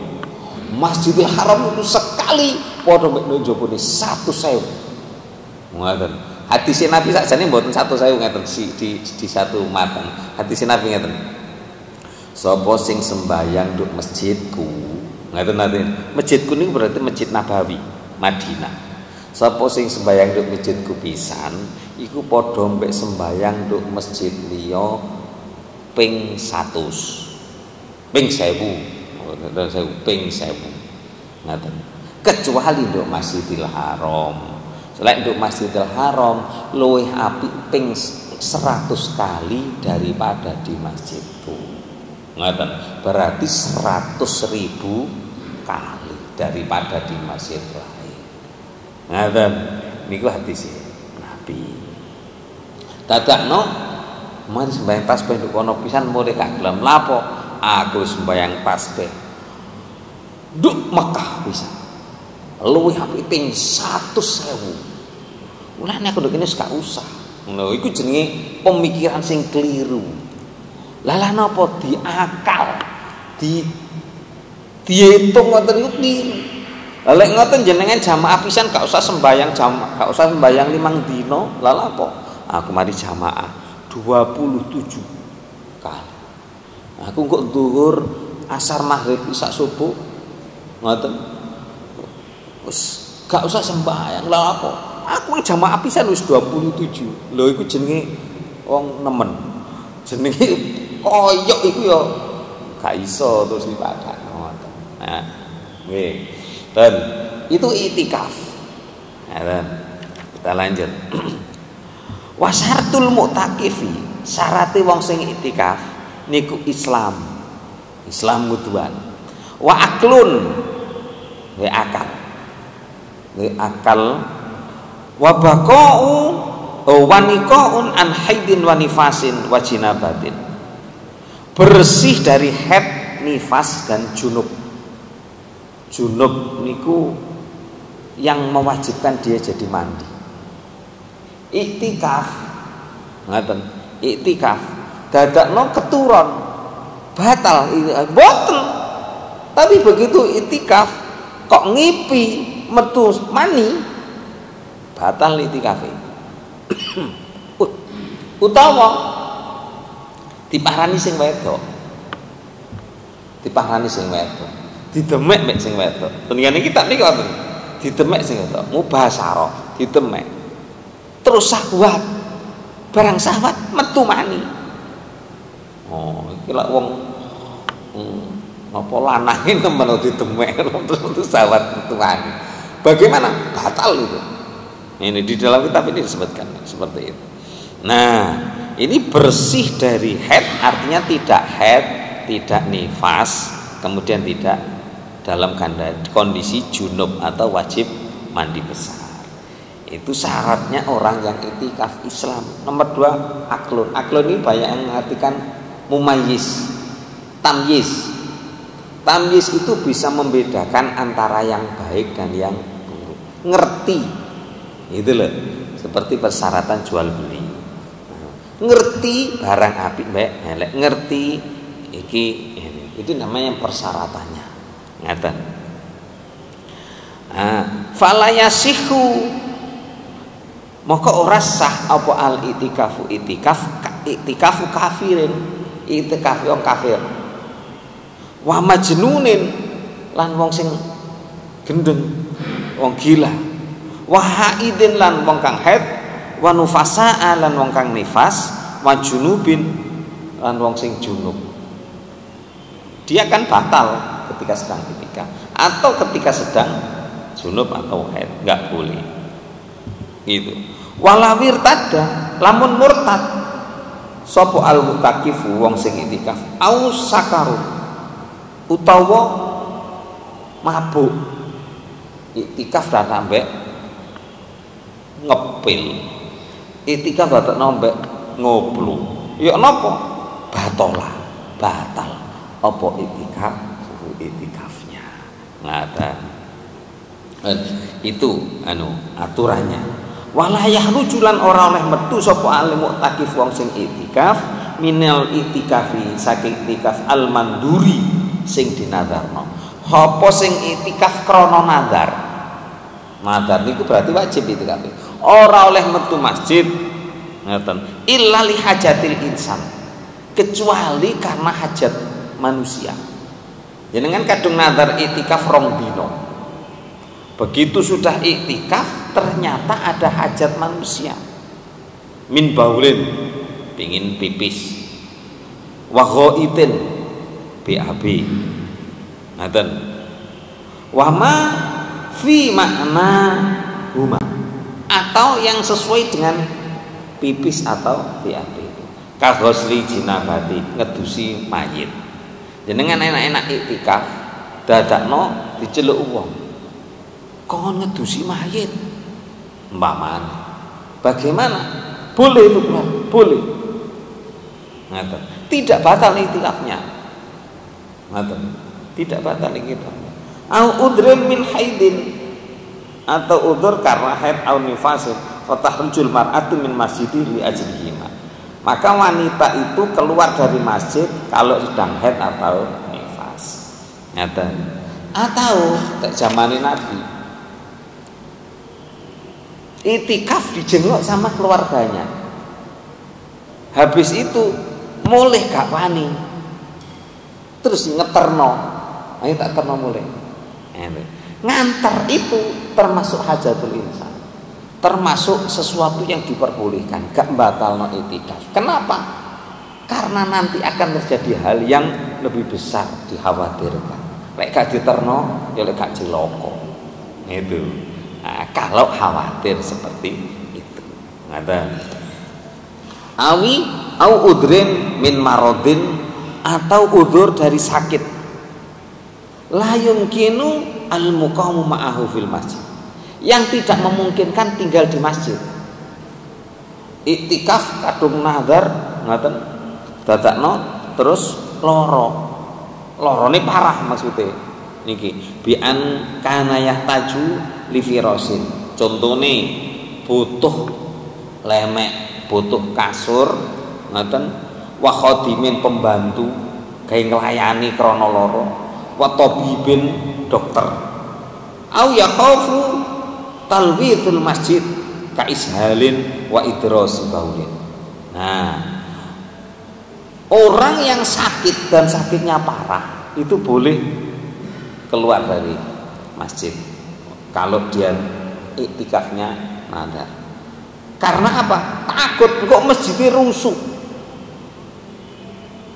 Masjidil Haram itu sekali padha mek njobone 100.000. Ngoten. Hadis Nabi sakjane mboten 100.000 ngeten di satu matan. Hadis Nabi ngeten. Sapa sing sembahyang nduk masjidku, ngaten nate. Masjidku niku berarti Masjid Nabawi, Madinah. Sapa sing sembahyang nduk masjidku pisan, iku padha mbek sembahyang nduk masjid liya ping 100. Ping 1000. Ping 1000. Ngaten. Kecuali nduk Masjidil Haram. Selain nduk Masjidil Haram luwih apik ping 100 kali daripada di masjidku. Ngaten, berarti 100.000 kali daripada di masjid lain. Ngaten, niku hadis Nabi. Dadakno mari sembahyang tasbih nduk kono pisan mulih gak gelem lapo. Aku sembahyang tasbih nduk Mekah pisan. Luwih apik ping 100.000. Mulane aku nduk kene gak usah. Lho iku jenenge pemikiran sing keliru. Lah napa diakal dihitung ngoten niku kliru. Lah lek ngoten jenengan jamaah pisan gak usah sembayang jamaah, gak usah sembayang 5 dina. Lah apa? Aku mari jamaah 27 kali. Aku kok zuhur, asar, maghrib, isya, subuh ngoten. Wis gak usah sembayang. Lah apa? Aku jamaah pisan wis 27. Lho iku jenenge wong nemen. Jenenge koyok iku ya gak iso terus dipadakno ngoten. Nah, nggih. Dan itu itikaf. Nah, kita lanjut. Wa syartul mu'takifi, syarate wong sing itikaf niku Islam. Islam kuduan. Wa aklun, nggih akal. Nggih akal. Wa baqa'u wa niqa'un an haidin wa nifasin wa jinabatin. Bersih dari haid, nifas dan junub. Junub niku yang mewajibkan dia jadi mandi. Iktikaf, ngaten. Iktikaf dadakno keturun batal, boten. Tapi begitu iktikaf kok ngipi metu mani, batal iktikafe. Utawa diparani sing wedok. Diparani sing wedok. Didemek mek sing wedok. Tenggane iki tak niki wonten. Didemek sing wedok, mubasyarah, didemek. Terus syahwat. Barang syahwat metu mani. Oh, iki lak wong apa lanange temen didemek terus syahwat metu mani. Bagaimana? Batal itu. Ini di dalam kitab ini disebutkan seperti itu. Nah, ini bersih dari haid artinya tidak haid, tidak nifas, kemudian tidak dalam kondisi junub atau wajib mandi besar. Itu syaratnya orang yang iktikaf Islam. Nomor 2, aklun. Aklun ini banyak yang mengartikan mumayyiz, tamyiz. Tamyiz itu bisa membedakan antara yang baik dan yang buruk. Ngerti. Itu loh. Seperti persyaratan jual beli. Ngerti barang apik baik elek, ngerti iki ini. Itu namanya persyaratannya. Ngaten. Falayasihu maka ora sah apa al itikafu itikafu kafirin, itikaf wong kafir. Wa majnunin lan wong sing gendeng, wong gila. Wa haidin lan wong kang haid, wa nufasaa lan wong kang nifas, wa junubin lan wong sing junub. Dia kan batal ketika sedang itikaf atau ketika sedang junub atau haid, enggak boleh. Gitu. Walawir tada lamun murtad sapa al mutakifu wong sing itikaf au sakaru utawa mabuk itikaf datang mbek ngepil itikaf datang nombek ngoblu ya napa batal apa itikafnya ngata itu aturannya. Walayah rujulan ora oleh metu sapa alim mu'takif wong sing itikaf minal itikafi saking itikaf al manduri sing dinadarno. Apa sing itikaf krana nadar? Nadar niku berarti wajib itikaf. Ora oleh metu masjid ngoten illa li hajatil insan. Kecuali karena hajat manusia. Jenengan kadung nadar itikaf rong dino. Begitu sudah iktikaf ternyata ada hajat manusia. Min baulin pingin pipis. Wa ghaitin BAB. Ngaten. Wa ma fi makna huma atau yang sesuai dengan pipis atau BAB itu. Ka ghusli jinabati ngedusi mayit. Jenengan enak-enak iktikaf dadakno diceluk wong. Kon ngedusi mayit umpamane bagaimana boleh itu boleh ngaten tidak batal iktikafnya ngaten tidak batal iktikafnya au udrin min haidin atau udur karena haid au nifasin fatahujul mar'atu min masjidi li ajlihima maka wanita itu keluar dari masjid kalau sedang haid atau nifas ngaten atau zamane Nabi itikaf dijenguk sama keluarganya. Habis itu mulih gak wani. Terus ngeterno. Ayo tak terno mulih. Ngantar itu termasuk hajatul insan. Termasuk sesuatu yang diperbolehkan, gak batalno itikaf. Kenapa? Karena nanti akan terjadi hal yang lebih besar dikhawatirkan. Lek gak diterno, ya lek gak ciloko. Itu. Nah, kalau khawatir seperti itu ngaten awi au udrin min marodin atau udur dari sakit la yumkinu al muqamu ma'ahu fil masjid yang tidak memungkinkan tinggal di masjid iktikaf kadung nazar ngaten dadakno terus lorone parah maksudnya niki bi'an kana yahtaju lifirosin contohnya butuh lemek butuh kasur ngoten wa khadimin pembantu gawe nglayani krana lara wa tabibin dokter au yaqafu talwitul masjid ka ishalin wa idrosi baulin. Nah orang yang sakit dan sakitnya parah itu boleh keluar dari masjid kalau dia iktikafnya nadar. Karena apa? Takut kok masjidnya rusuh.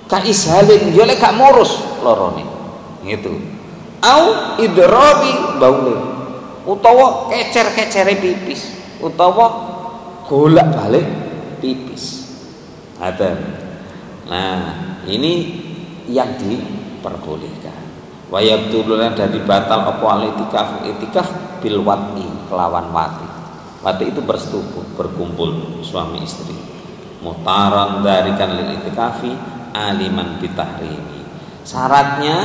Ka ishalin yo lek gak murus lorone. Gitu. Au idrabi baule. Utawa kecer-kecere pipis, utawa golak-balik pipis. Ada. Nah, ini yang diperbolehkan. Wa yabtuluna dari batal apa al-itikaf, itikaf bil wati kelawan wati. Wati itu bersetubuh, berkumpul suami istri. Mutaran darikan lil itikafi aliman bitahrimi. Syaratnya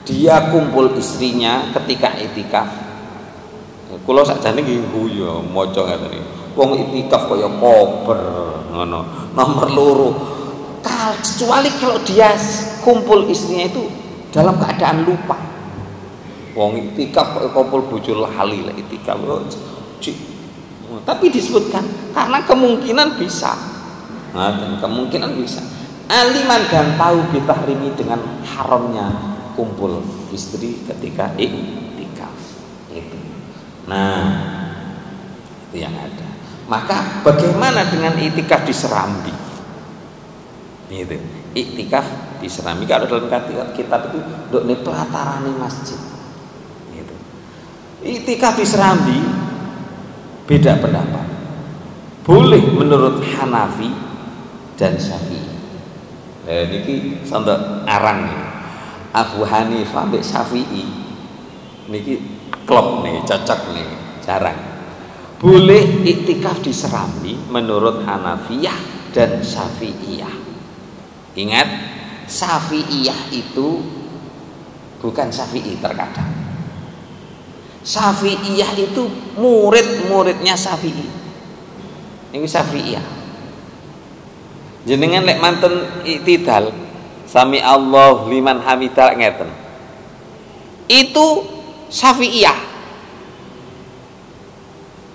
dia kumpul istrinya ketika itikaf. Kula sakjane nggih guyu maca ngeten iki. Wong itikaf kaya kober ngono. Nomor loro. Kecuali kalau dia kumpul istrinya itu dalam keadaan lupa. Wong itikaf kok kumpul bojo lali lek itikaf. Tapi disebutkan karena kemungkinan bisa. Nah, dan kemungkinan bisa. Aliman dan tahu bitahrimi dengan haramnya kumpul istri ketika itikaf. Itu. Nah, itu yang ada. Maka bagaimana dengan itikaf di Serambi? Itu. Iktikaf di Serambi kalau dalam kitab itu ndukne pelatarane masjid. Gitu. Iktikaf di Serambi beda pendapat. Boleh menurut Hanafi dan Syafi'i. Niki sontok arang nih. Abu Hanifah mbek Syafi'i niki klop nih, cocok nih, jarang. Boleh iktikaf di Serambi menurut Hanafiyah dan Syafi'iyah. Ingat, Syafi'iyah itu bukan Syafi'i terkadang. Syafi'iyah itu murid-muridnya Syafi'i. Ini Syafi'iyah. Jenengan lek manten iktidal, sami Allah liman hamidah ngeten. Itu Syafi'iyah.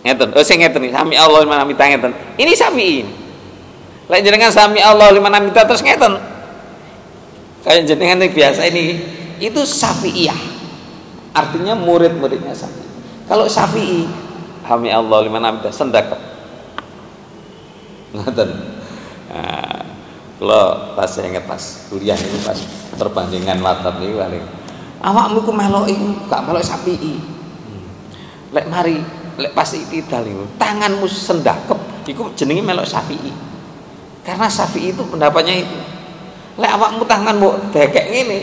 Ngeten, sing ngeten iki, sami Allah liman hamidah ngeten. Ini Syafi'i. Lek jenengan sami Allah liman hamidah terus ngeten. Kayak jenengan yang biasa ini itu Syafi'iyah. Artinya murid-muridnya Syafi'i. Kalau Syafi'i sami Allah liman hamidah sendakep. Ngoten. Nah, kalau pas saya ingat pas kuliah ini pas perbandingan mazhab ini paling awakmu ku melok iku gak melok Syafi'i. Lek mari lek pas iktidal iku tanganmu sendakep iku jenenge melok Syafi'i. Karena Syafi'i itu pendapatnya itu. Lek awakmu tangan mbok dekek ngene.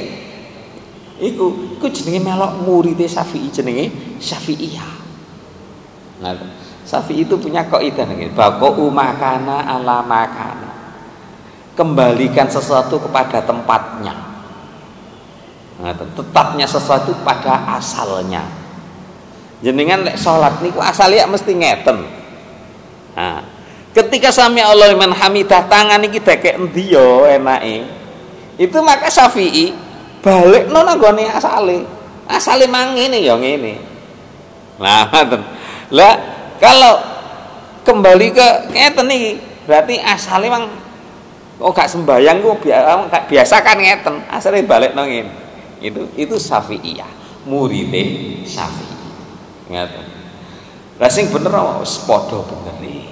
Iku jenenge melok murid Syafi'i jenenge Syafi'iyah. Nah, Syafi'i itu punya kaidah ngene, baqa'u makana ala makana. Kembalikan sesuatu kepada tempatnya. Nah, tetapnya sesuatu pada asalnya. Jenengan lek salat niku asale mesti ngeten. Nah, ketika sami Allah liman hamidah tangan iki dekek endi yo enake. Itu maka Syafi'i balikno nang gone asale. Asale mang ngene ya ngene. Nah, ngoten. Lah kalau kembali ke ngeten iki berarti asale mang gak sembayang ku biasa kan ngeten. Asale balikno ngene. Itu Syafi'iyah, muride Syafi'i. Ngoten. Lah sing bener wis padha benere.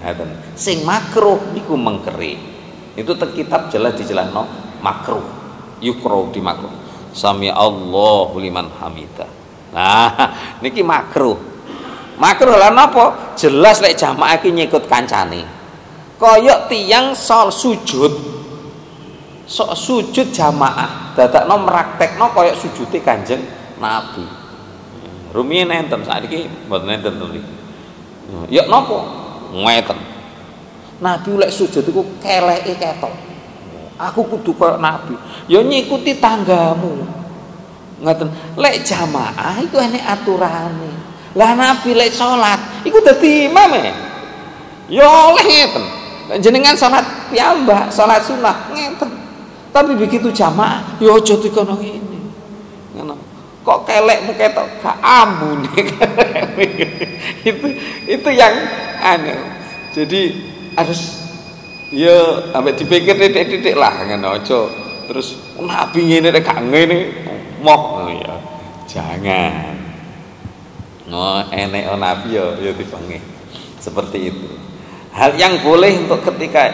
Ngoten. Sing makruh niku mengkeri. Itu kitab jelas dijelasno makruh. Yukro di makruh. Sami Allahu liman hamidah. Nah, niki makruh. Makruh lan napa? Jelas lek jamaah iki nyikut kancane. Kaya tiyang sol sujud. Sok sujud jamaah dadakno meraktekno kaya sujude Kanjeng Nabi. Rumiyin enten saiki mboten enten to niki. Ya napa? Ngeten. Nabi lek sujud iku keleke ketok. Aku kudu kaya Nabi. Ya nyikuti tanggamu. Ngoten. Lek jamaah iku enek aturane. Lah Nabi lek salat iku dadi imam e. Ya oleh ngeten. Jenengan salat piyambak, salat sunah ngeten. Tapi begitu jamaah ya aja dikono ngene. Ngono. Kok kelekmu ketok gak ambune. itu yang aneh. Jadi harus ya sampai dipikir titik-titik lah ngono aja terus Nabi ngene nek gak ngene moh ya jangan. Enek Nabi ya dipanggih seperti itu. Hal yang boleh untuk ketika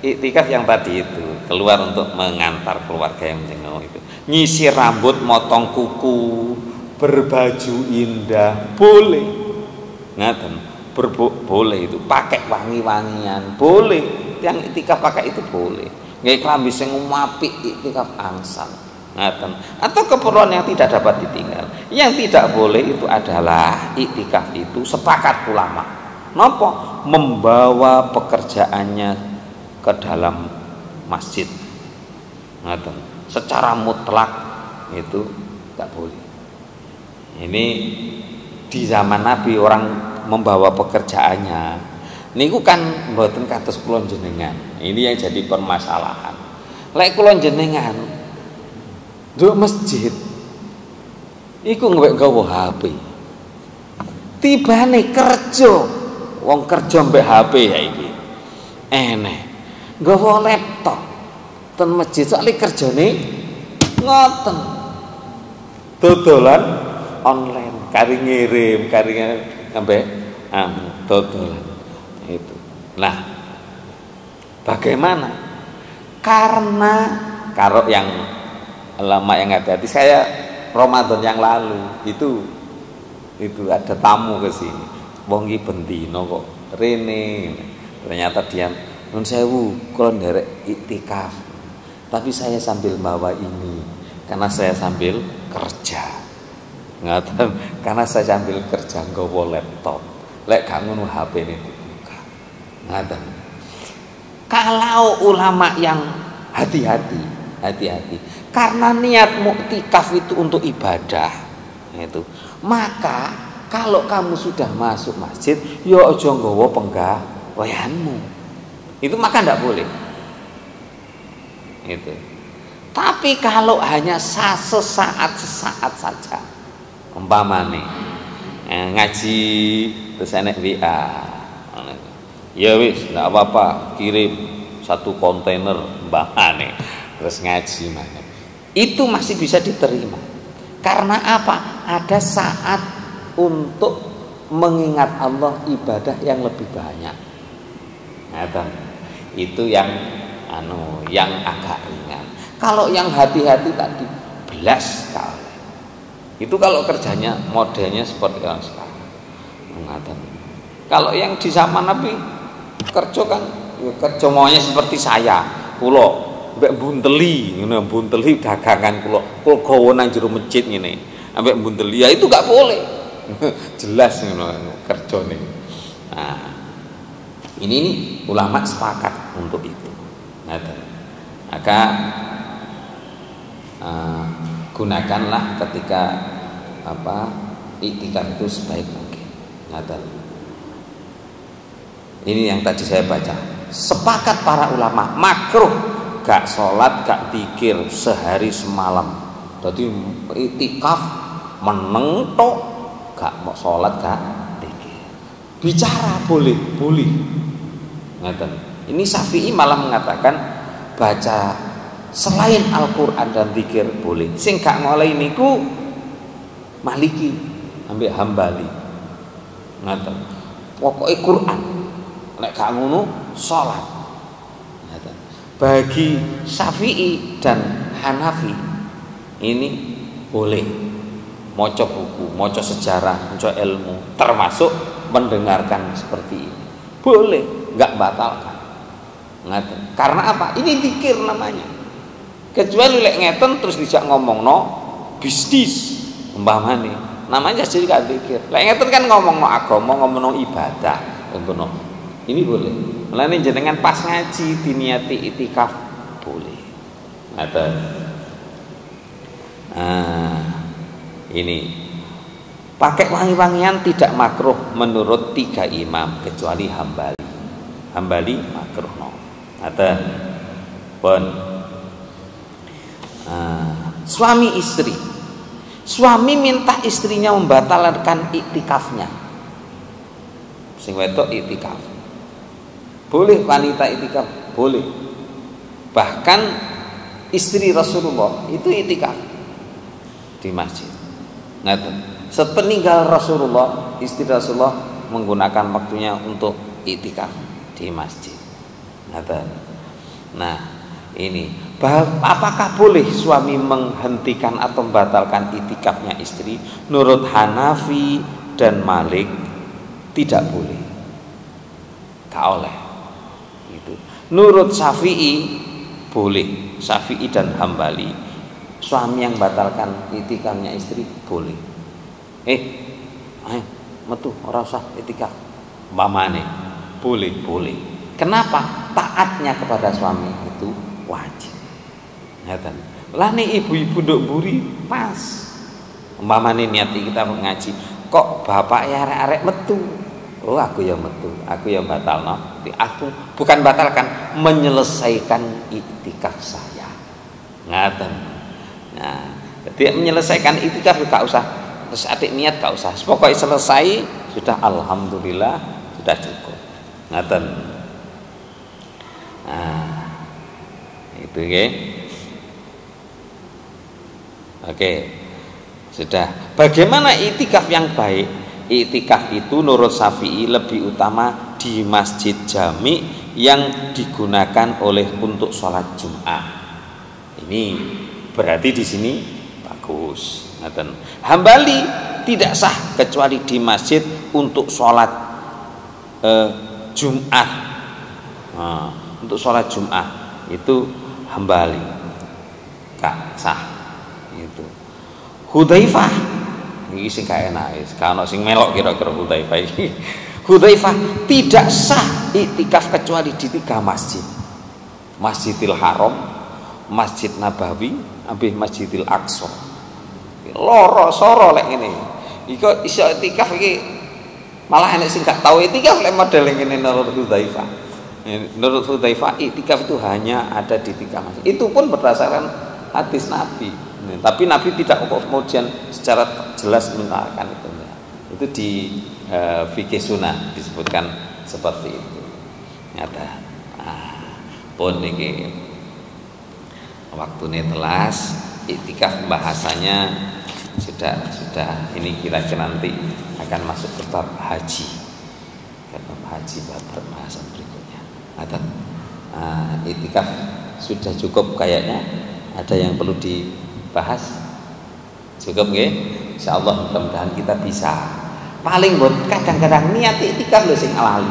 iktikaf yang tadi itu keluar untuk mengantar keluarga yang menjenguk itu, nyisir rambut, motong kuku, berbaju indah boleh, ngaten, boleh itu, pakai wangi-wangian boleh, yang iktikaf pakai itu boleh, nggak klambi sing apik iktikaf angsal Ngaten. Atau keperluan yang tidak dapat ditinggal. Yang tidak boleh itu adalah iktikaf itu sepakat ulama. Napa? Membawa pekerjaannya ke dalam masjid. Ngaten. Secara mutlak itu tidak boleh. Ini di zaman Nabi orang membawa pekerjaannya niku kan mboten kados kula jenengan. Ini yang jadi permasalahan. Lek kula jenengan nduk masjid iku nggawa HP. Tibane kerja, wong kerja mbek HP ya iki. Eneh. Nggawa laptop ten masjid soalé kerjane ngoten. Dodolan online, kari ngirim, sampai dodolan itu. Nah, bagaimana? Karena kalau yang lama yang hati-hati, saya Ramadan yang lalu itu ada tamu ke sini. Wong iki bendino kok rene. Ternyata dia nun sewu kula nderek iktikaf. Tapi saya sambil bawa ini karena saya sambil kerja. Ngaten, karena saya sambil kerja nggawa laptop. Lek gak ngono HP-ne dibuka. Ngaten. Kalau ulama yang hati-hati, karena niat muktikaf itu untuk ibadah, itu. Maka kalau kamu sudah masuk masjid, ya aja nggawa penggaweanmu. Itu maka ndak boleh. Itu. Tapi kalau hanya sesaat saja, umpamane ngaji terus enek WA, ya wis ndak apa-apa, kirim 1 kontainer mbahane terus ngaji mana, itu masih bisa diterima. Karena apa? Ada saat untuk mengingat Allah, ibadah yang lebih banyak. Itu yang yang agak ringan. Kalau yang hati-hati tadi belas sekali. Itu kalau kerjanya modelnya seperti orang sekarang. Kalau yang di zaman Nabi kerja kan kerja maunya seperti saya. Kula mbek bunteli, ngene bunteli dagangan kula gawa nang jero masjid ngene. Ambek bunteli ya itu enggak boleh. Jelas ngono kerjane. Nah, ini ulama sepakat untuk itu. Maka gunakanlah ketika iktikaf itu sebaik mungkin. Ini yang tadi saya baca. Sepakat para ulama makruh gak sholat gak zikir sehari semalam. Jadi iktikaf meneng tok, gak mau sholat gak zikir. Bicara boleh. Ini Syafi'i malah mengatakan baca selain Al-Quran dan zikir boleh. Sing gak ngoleh niku Maliki ambek Hambali. Ngaten. Pokoke Quran. Nek gak ngono salat. Ngaten. Bagi Syafi'i dan Hanafi ini boleh maca buku, maca sejarah, maca ilmu, termasuk mendengarkan seperti ini. Boleh, enggak batalkan. Ngaten. Karena apa? Ini zikir namanya. Kecuali lek ngeten terus dijak ngomongno bisnis umpamane. Namanya jadi gak zikir. Lek ngeten kan ngomongno agama, ngomongno ibadah, ngono. Ini boleh. Mulane jenengan pas ngaji diniati iktikaf boleh. Ngaten. Ini pakai wangi-wangian tidak makruh menurut 3 imam kecuali Hambali makruh no. Ngaten. Pun suami istri. Suami minta istrinya membatalkan iktikafnya. Sing wedok iktikaf. Boleh wanita iktikaf, boleh. Bahkan istri Rasulullah itu iktikaf di masjid. Ngaten. Sepeninggal Rasulullah, istri Rasulullah menggunakan waktunya untuk iktikaf di masjid. Ngaten. Nah, ini apakah boleh suami menghentikan atau membatalkan iktikafnya istri? Menurut Hanafi dan Malik tidak boleh. Gak oleh. Gitu. Menurut Syafi'i boleh. Syafi'i dan Hambali suami yang batalkan itikafnya istri boleh. Ayo metu ora usah itikaf. Umpamane boleh. Kenapa? Taatnya kepada suami itu wajib. Ngeten. Lah nih ibu-ibu nduk mburi pas. Umpamane niat kita ngaji, kok bapak ya arek-arek metu. Oh aku ya metu, aku ya batalno. Aku bukan batalkan, menyelesaikan iktikaf saya. Ngaten. Nah, jadi menyelesaikan iktikaf gak usah terus adik niat gak usah. Pokoknya selesai sudah alhamdulillah sudah cukup. Ngaten. Nah, itu ya. Oke. Sudah. Bagaimana iktikaf yang baik? Iktikaf itu menurut Syafi'i lebih utama di masjid jami yang digunakan untuk sholat Jumat. Ini berarti di sini bagus. Hambali tidak sah kecuali di masjid untuk sholat Jumat. Nah, untuk sholat Jumat itu hambali gak sah. Itu Hudzaifah iki sing gak enak wis, kana sing melok kira-kira Hudzaifah iki. Hudzaifah tidak sah iktikaf kecuali di 3 masjid. Masjidil Haram, Masjid Nabawi, ambek Masjidil Aqsa. Loro soro lek ngene. Iku iso iktikaf iki malah enek sing gak tau iktikaf lek model ngene menurut Hudzaifah. Menurut Hudzaifah iktikaf itu hanya ada di 3 masjid. Itu pun berdasarkan hadis Nabi. Tapi Nabi tidak kemudian secara jelas menerangkan itu. Itu di fikih sunnah disebutkan seperti itu. Nyata. Pun niki waktune telas, iktikaf bahasanya sudah ini kira-kira nanti akan masuk ke bab haji. Bab haji bab pembahasan berikutnya. Iktikaf sudah cukup kayaknya. Ada yang perlu dibahas? Cukup nggih? Insyaallah mudah-mudahan kita bisa. Paling buat kadang-kadang niat iktikaf lho sing lali.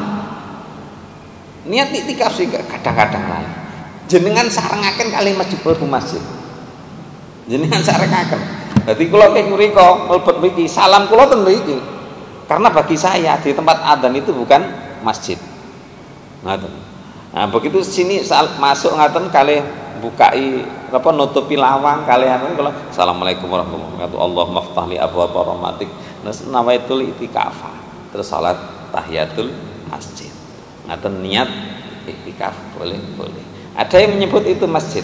Niat iktikaf sing kadang-kadang lali. Jenengan sarengaken kali masjid bu masjid. Jenengan sarengaken. Dadi kula kek mriko mlebet mriki, salam kula ten mriki. Karena bagi saya di tempat adzan itu bukan masjid. Ngaten. Nah, begitu sini masuk ngaten kalih bukai apa nutupi lawang kalian kalau assalamualaikum warahmatullahi wabarakatuh Allahumma ftah li abwaaba rahmatik nawaitul itikaf terus salat tahiyatul masjid ngaten niat itikaf boleh ada yang menyebut itu masjid.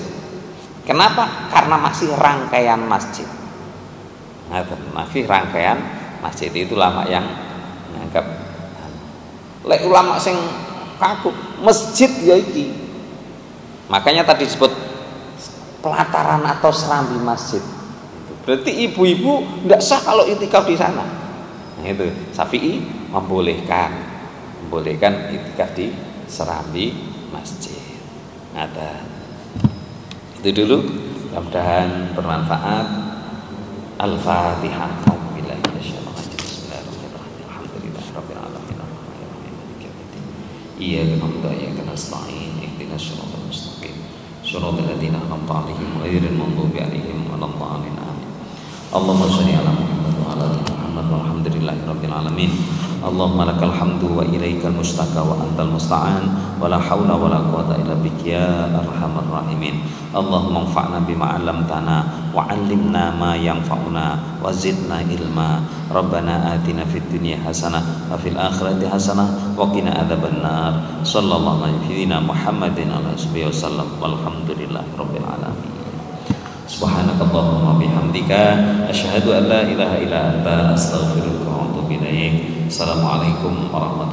Kenapa? Karena masih rangkaian masjid. Ngaten masih rangkaian masjid itu lama yang menganggap lek ulama sing kaku masjid ya iki. Makanya tadi disebut pelataran atau serambi masjid. Berarti ibu-ibu tidak sah kalau itikaf di sana. Nah, itu Syafi'i membolehkan itikaf di serambi masjid. Ada. Itu dulu. Mudah-mudahan bermanfaat. Al-Fatihah. Iyyaka na'budu wa iyyaka nasta'in ihdinas siratal mustaqim siratal ladzina an'amta 'alaihim ghairil maghdubi 'alaihim waladdallin amin. Allahumma shalli 'ala Muhammad wa 'ala ali Muhammad walhamdulillahi rabbil alamin. Allahumma lakal hamdu wa ilaikal mustaka wa antal musta'an wa la haula wa la quwwata illa bika ya arhamar rahimin. Allahumma anfa'na bima 'allamtana wa 'allimna ma yanfa'una wa zidna ilma. Rabbana atina fid dunya hasanah wa fil akhirati hasanah wa qina adzabannar. Sallallahu alaihi Muhammadin ala alihi wasallam walhamdulillahi rabbil alamin. Subhanakallahumma bihamdika asyhadu an la ilaha illa anta astaghfiruka wa atubu ilaik. Assalamualaikum warahmatullahi wabarakatuh.